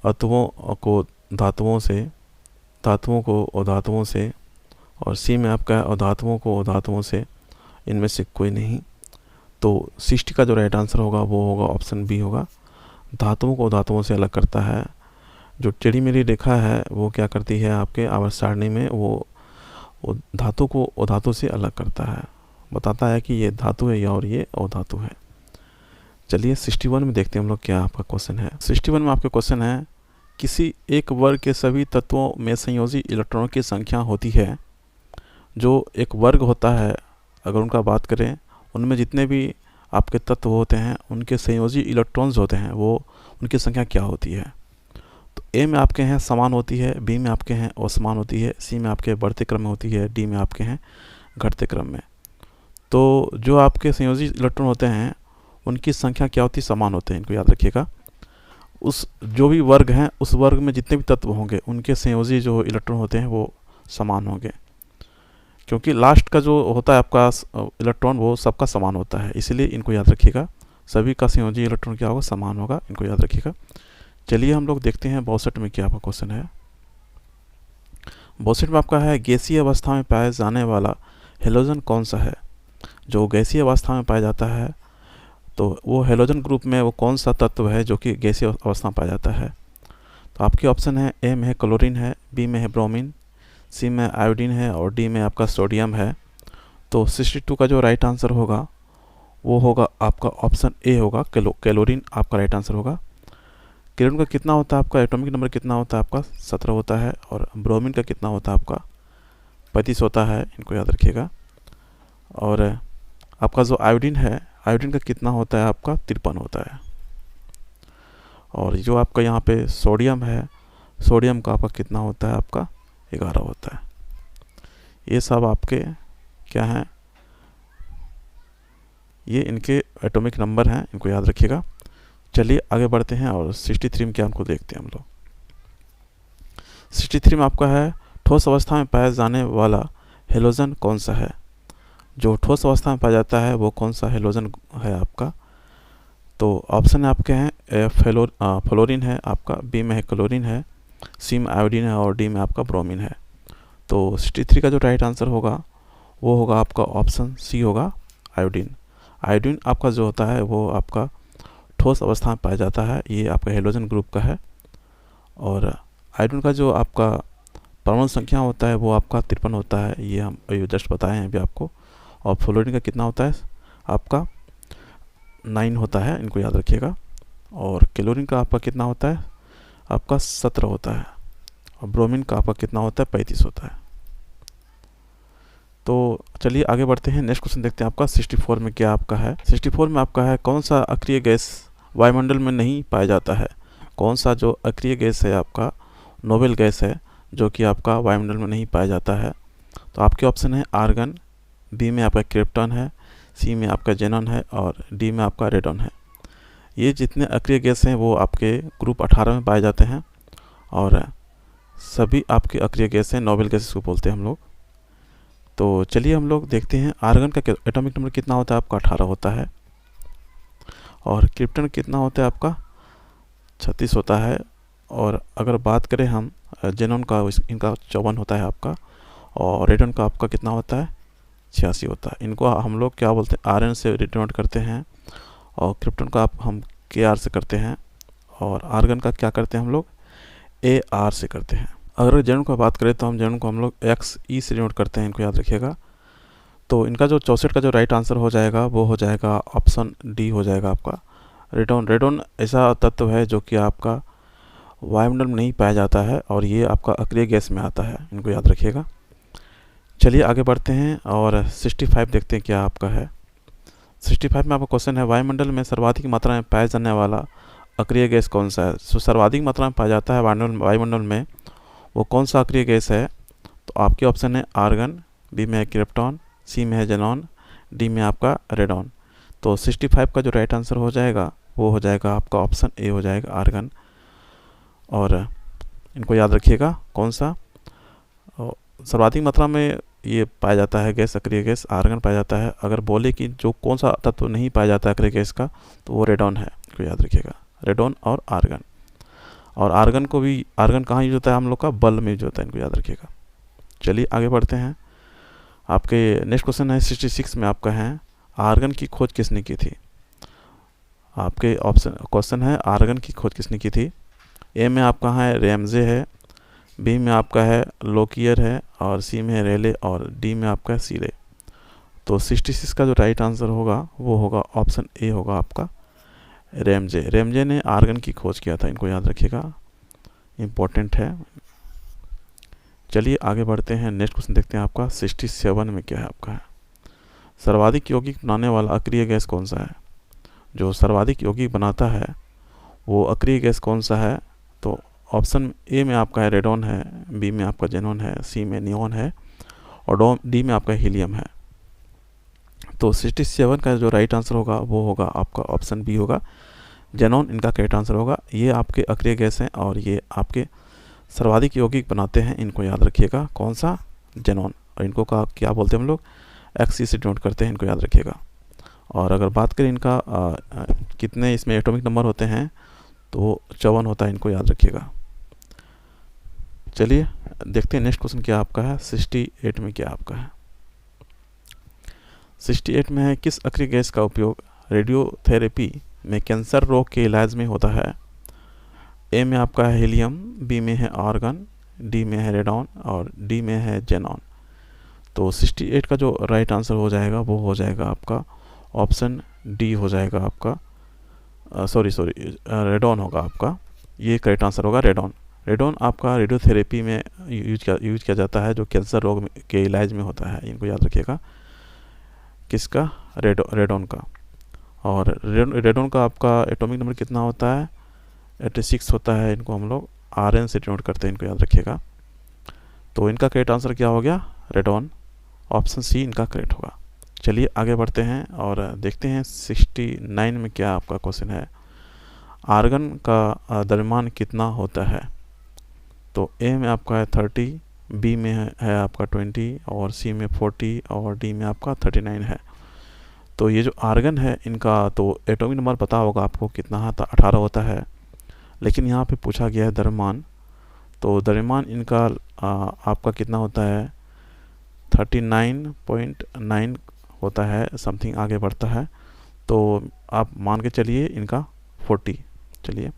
अतुओं को धातुओं से, धातुओं को अधातुओं से, और सी में आपका है अधातुओं को अधातुओं से, इनमें से कोई नहीं। तो 60 का जो राइट आंसर होगा वो होगा ऑप्शन बी होगा, धातुओं को धातुओं से अलग करता है। जो टेढ़ी मेढ़ी रेखा है वो क्या करती है आपके आवर्त सारणी में, वो धातु को अधातु से अलग करता है, बताता है कि ये धातु है और ये अधातु है। चलिए 61 में देखते हैं हम लोग क्या आपका क्वेश्चन है। 61 में आपका क्वेश्चन है किसी एक वर्ग के सभी तत्वों में संयोजी इलेक्ट्रॉनों की संख्या होती है। जो एक वर्ग होता है अगर उनका बात करें, उनमें जितने भी आपके तत्व होते हैं उनके संयोजी इलेक्ट्रॉन्स होते हैं वो उनकी संख्या क्या होती है। तो ए में आपके हैं समान होती है, बी में आपके हैं असमान होती है, सी में आपके बढ़ते क्रम में होती है, डी में आपके हैं घटते क्रम में। तो जो आपके संयोजी इलेक्ट्रॉन होते हैं उनकी संख्या क्या होती है, समान होते हैं, इनको याद रखिएगा। उस जो भी वर्ग हैं उस वर्ग में जितने भी तत्व होंगे उनके संयोजी जो इलेक्ट्रॉन होते हैं वो समान होंगे, क्योंकि लास्ट का जो होता है आपका इलेक्ट्रॉन वो सबका समान होता है, इसलिए इनको याद रखिएगा। सभी का संयोजी इलेक्ट्रॉन क्या होगा, समान होगा, इनको याद रखिएगा। चलिए हम लोग देखते हैं 62 में क्या आपका क्वेश्चन है। 62 में आपका है गैसीय अवस्था में पाया जाने वाला हेलोजन कौन सा है। जो गैसीय अवस्था में पाया जाता है तो वो हेलोजन ग्रुप में वो कौन सा तत्व है जो कि गैसीय अवस्था में पाया जाता है। तो आपके ऑप्शन है ए में है क्लोरीन है, बी में है ब्रोमीन, सी में आयोडीन है और डी में आपका सोडियम है। तो 62 का जो राइट आंसर होगा वो होगा आपका ऑप्शन ए होगा, क्लोरीन आपका राइट आंसर होगा। क्लोरीन का कितना होता है आपका, एटॉमिक नंबर कितना होता है आपका, 17 होता है। और ब्रोमीन का कितना होता है आपका, 35 होता है, इनको याद रखिएगा। और आपका जो आयोडीन है, आयोडीन का कितना होता है आपका, 53 होता है। और जो आपका यहाँ पे सोडियम है, सोडियम का आपका कितना होता है आपका, 11 होता है। ये सब आपके क्या हैं, ये इनके एटॉमिक नंबर हैं, इनको याद रखिएगा। चलिए आगे बढ़ते हैं और 63 में क्या हमको देखते हैं हम लोग। 63 में आपका है ठोस अवस्था में पाया जाने वाला हेलोजन कौन सा है। जो ठोस अवस्था में पाया जाता है वो कौन सा हेलोजन है आपका। तो ऑप्शन आपके हैं फ्लोरीन है आपका, बी में है क्लोरीन है, सी में आयोडीन है और डी में आपका ब्रोमीन है। तो 63 का जो राइट आंसर होगा वो होगा आपका ऑप्शन सी होगा, आयोडीन। आयोडीन आपका जो होता है वो आपका ठोस अवस्था में पाया जाता है, ये आपका हेलोजन ग्रुप का है। और आयोडीन का जो आपका परमाणु संख्या होता है वो आपका 53 होता है, ये हम जस्ट बताए हैं अभी आपको। और फ्लोरीन का कितना होता है आपका, 9 होता है, इनको याद रखिएगा। और क्लोरीन का आपका कितना होता है आपका, 17 होता है। और ब्रोमीन का आपका कितना होता है, 35 होता है। तो चलिए आगे बढ़ते हैं, नेक्स्ट क्वेश्चन देखते हैं आपका 64 में क्या आपका है। 64 में आपका है कौन सा अक्रिय गैस वायुमंडल में नहीं पाया जाता है। कौन सा जो अक्रिय गैस है आपका, नोबेल गैस है, जो कि आपका वायुमंडल में नहीं पाया जाता है। तो आपके ऑप्शन है आर्गन, बी में आपका क्रिप्टन है, सी में आपका जेनॉन है और डी में आपका रेडॉन है। ये जितने अक्रिय गैस हैं वो आपके ग्रुप 18 में पाए जाते हैं और सभी आपके अक्रिय गैस हैं, नोबेल गैसेस को बोलते हैं हम लोग। तो चलिए हम लोग देखते हैं आर्गन का एटॉमिक नंबर कितना होता है आपका, 18 होता है। और क्रिप्टन कितना होता है आपका, 36 होता है। और अगर बात करें हम जेनॉन का, इनका 54 होता है आपका। और रेडॉन का आपका कितना होता है, 86 होता है। इनको हम लोग क्या बोलते हैं, आर एन से डिनोट करते हैं। और क्रिप्टन का हम के आर से करते हैं। और आर्गन का क्या करते हैं हम लोग, ए आर से करते हैं। अगर जेनॉन की बात करें तो हम जेनॉन को हम लोग एक्स ई से डिनोट करते हैं, इनको याद रखिएगा। तो इनका जो 64 का जो राइट आंसर हो जाएगा वो हो जाएगा ऑप्शन डी हो जाएगा आपका, रेडॉन। रेडॉन ऐसा तत्व है जो कि आपका वायुमंडल में नहीं पाया जाता है और ये आपका अक्रिय गैस में आता है, इनको याद रखिएगा। चलिए आगे बढ़ते हैं और 65 देखते हैं क्या आपका है। 65 में आपका क्वेश्चन है वायुमंडल में सर्वाधिक मात्रा में पाया जाने वाला अक्रिय गैस कौन सा है। सो सर्वाधिक मात्रा में पाया जाता है वायुमंडल में, वो कौन सा अक्रिय गैस है। तो आपके ऑप्शन है आर्गन, बी में है क्रिप्टॉन, सी में है जेनॉन, डी में आपका रेडॉन। तो 65 का जो राइट आंसर हो जाएगा वो हो जाएगा आपका ऑप्शन ए हो जाएगा, आर्गन। और इनको याद रखिएगा, कौन सा सर्वाधिक मात्रा में ये पाया जाता है गैस, अक्रिय गैस आर्गन पाया जाता है। अगर बोले कि जो कौन सा तत्व नहीं पाया जाता है अक्रिय गैस का, तो वो रेडॉन है, इनको याद रखिएगा, रेडॉन और आर्गन। और आर्गन को भी, आर्गन कहाँ यूज होता है हम लोग का, बल्ब में यूज होता है, इनको याद रखिएगा। चलिए आगे बढ़ते हैं। आपके नेक्स्ट क्वेश्चन है 66 में आपका है आर्गन की खोज किसने की थी। आपके ऑप्शन क्वेश्चन है आर्गन की खोज किसने की थी। ए में आपका है रैमजे है, बी में आपका है लोकियर है और सी में है रेले और डी में आपका है सीले। तो 66 का जो राइट आंसर होगा वो होगा ऑप्शन ए होगा आपका, रैमजे। रैमजे ने आर्गन की खोज किया था, इनको याद रखिएगा, इम्पोर्टेंट है। चलिए आगे बढ़ते हैं, नेक्स्ट क्वेश्चन देखते हैं आपका 67 में क्या है आपका है सर्वाधिक यौगिक बनाने वाला अक्रिय गैस कौन सा है। जो सर्वाधिक यौगिक बनाता है वो अक्रिय गैस कौन सा है। तो ऑप्शन ए में आपका है रेडॉन है, बी में आपका जेनॉन है, सी में नियॉन है और डी में आपका हीलियम है। तो 67 का जो राइट आंसर होगा वो होगा आपका ऑप्शन बी होगा, जेनॉन इनका करेक्ट आंसर होगा। ये आपके अक्रिय गैस हैं और ये आपके सर्वाधिक यौगिक बनाते हैं, इनको याद रखिएगा, कौन सा, जेनॉन। और इनको का क्या बोलते हैं हम लोग, एक्स से डिनोट करते हैं, इनको याद रखिएगा। और अगर बात करें इनका कितने इसमें एटॉमिक नंबर होते हैं तो 54 होता है, इनको याद रखिएगा। चलिए देखते हैं नेक्स्ट क्वेश्चन क्या आपका है 68 में क्या आपका है। 68 में है किस अक्रिय गैस का उपयोग रेडियोथेरेपी में कैंसर रोग के इलाज में होता है। ए में आपका है हीलियम, बी में है आर्गन, डी में है रेडॉन और डी में है जेनॉन। तो 68 का जो राइट आंसर हो जाएगा वो हो जाएगा आपका ऑप्शन डी हो जाएगा आपका, सॉरी रेडॉन होगा आपका, ये करेक्ट आंसर होगा रेडॉन। रेडॉन आपका रेडियोथेरेपी में यूज किया जाता है, जो कैंसर रोग के इलाज में होता है, इनको याद रखिएगा। किसका? रेडॉन का। और रेडॉन का आपका एटॉमिक नंबर कितना होता है? 86 होता है। इनको हम लोग RN से डिनोट करते हैं, इनको याद रखिएगा। तो इनका करेक्ट आंसर क्या हो गया? रेडॉन। ऑप्शन सी इनका करेक्ट होगा। चलिए आगे बढ़ते हैं और देखते हैं 69 में क्या आपका क्वेश्चन है। आर्गन का द्रव्यमान कितना होता है? तो ए में आपका है 30, बी में है आपका 20, और सी में 40, और डी में आपका 39 है। तो ये जो आर्गन है इनका तो एटॉमिक नंबर पता होगा आपको, कितना था? 18 होता है। लेकिन यहाँ पे पूछा गया है द्रव्यमान, तो द्रव्यमान इनका आपका कितना होता है? 39.9 होता है, समथिंग आगे बढ़ता है। तो आप मान के चलिए इनका 40। चलिए,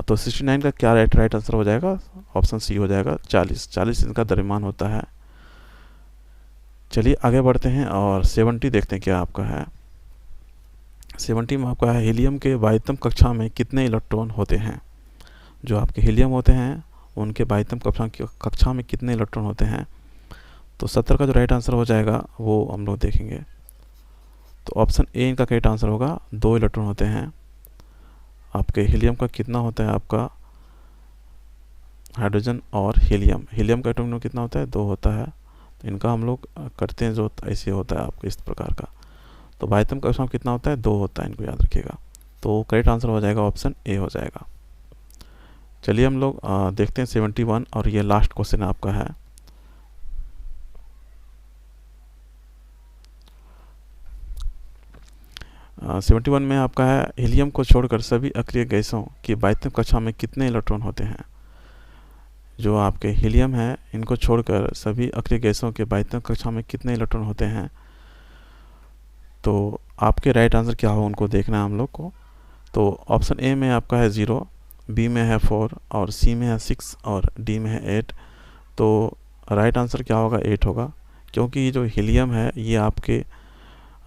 तो 69 का क्या राइट आंसर हो जाएगा? ऑप्शन सी हो जाएगा 40 इनका द्रव्यमान होता है। चलिए आगे बढ़ते हैं और 70 देखते हैं क्या आपका है। 70 में आपका है हीलियम के बाह्यतम कक्षा में कितने इलेक्ट्रॉन होते हैं? जो आपके हीलियम होते हैं उनके बाह्यतम कक्षा में कितने इलेक्ट्रॉन होते हैं? तो 70 का जो राइट आंसर हो जाएगा वो हम लोग देखेंगे। तो ऑप्शन ए इनका करेक्ट आंसर होगा, 2 इलेक्ट्रॉन होते हैं। आपके हीलियम का कितना होता है? आपका हाइड्रोजन और हीलियम का एटॉमिक नंबर कितना होता है? 2 होता है। तो इनका हम लोग करते हैं जो ऐसे होता है आपको इस प्रकार का। तो बाह्यतम कक्षा में कितना होता है? 2 होता है, इनको याद रखिएगा। तो करेक्ट आंसर हो जाएगा ऑप्शन ए हो जाएगा। चलिए हम लोग देखते हैं 71, और ये लास्ट क्वेश्चन आपका है। आ, 71 में आपका है हीलियम को छोड़कर सभी अक्रिय गैसों की बाह्यतम कक्षा में कितने इलेक्ट्रॉन होते हैं? जो आपके हीलियम है इनको छोड़कर सभी अक्रिय गैसों के बाह्यतम कक्षा में कितने इलेक्ट्रॉन होते हैं? तो आपके राइट आंसर क्या हो उनको देखना है हम लोग को। तो ऑप्शन ए में आपका है 0, बी में है 4, और सी में है 6, और डी में है 8। तो राइट आंसर क्या होगा? 8 होगा, क्योंकि ये जो हीलियम है ये आपके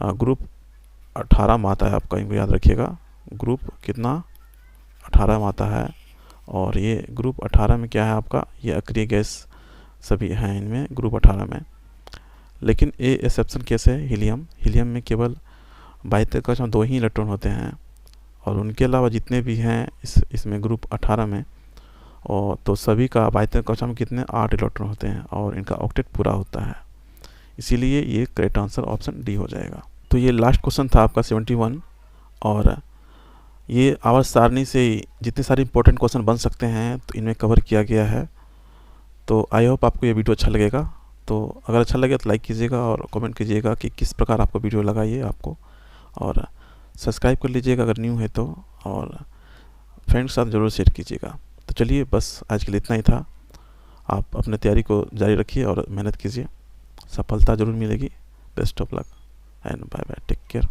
ग्रुप 18 में आता है आपका, इनको याद रखिएगा। ग्रुप कितना? 18 में आता है। और ये ग्रुप 18 में क्या है आपका? ये अक्रिय गैस सभी हैं इनमें ग्रुप 18 में। लेकिन ए एक्सेप्शन केस है हीलियम में केवल बाह्यतम कक्षा में 2 ही इलेक्ट्रॉन होते हैं, और उनके अलावा जितने भी हैं इसमें ग्रुप 18 में, और तो सभी का बाह्यतम कक्षा में कितने? 8 इलेक्ट्रॉन होते हैं, और इनका ऑक्टेट पूरा होता है। इसीलिए ये करेक्ट आंसर ऑप्शन डी हो जाएगा। तो ये लास्ट क्वेश्चन था आपका 71, और ये आवर्त सारणी से जितने सारे इंपॉर्टेंट क्वेश्चन बन सकते हैं तो इनमें कवर किया गया है। तो आई होप आपको ये वीडियो अच्छा लगेगा। तो अगर अच्छा लगे तो लाइक कीजिएगा और कमेंट कीजिएगा कि किस प्रकार आपको वीडियो लगा ये आपको, और सब्सक्राइब कर लीजिएगा अगर न्यू है तो, और फ्रेंड्स के साथ ज़रूर शेयर कीजिएगा। तो चलिए बस आज के लिए इतना ही था। आप अपने तैयारी को जारी रखिए और मेहनत कीजिए, सफलता ज़रूर मिलेगी। Best of luck and bye bye, take care.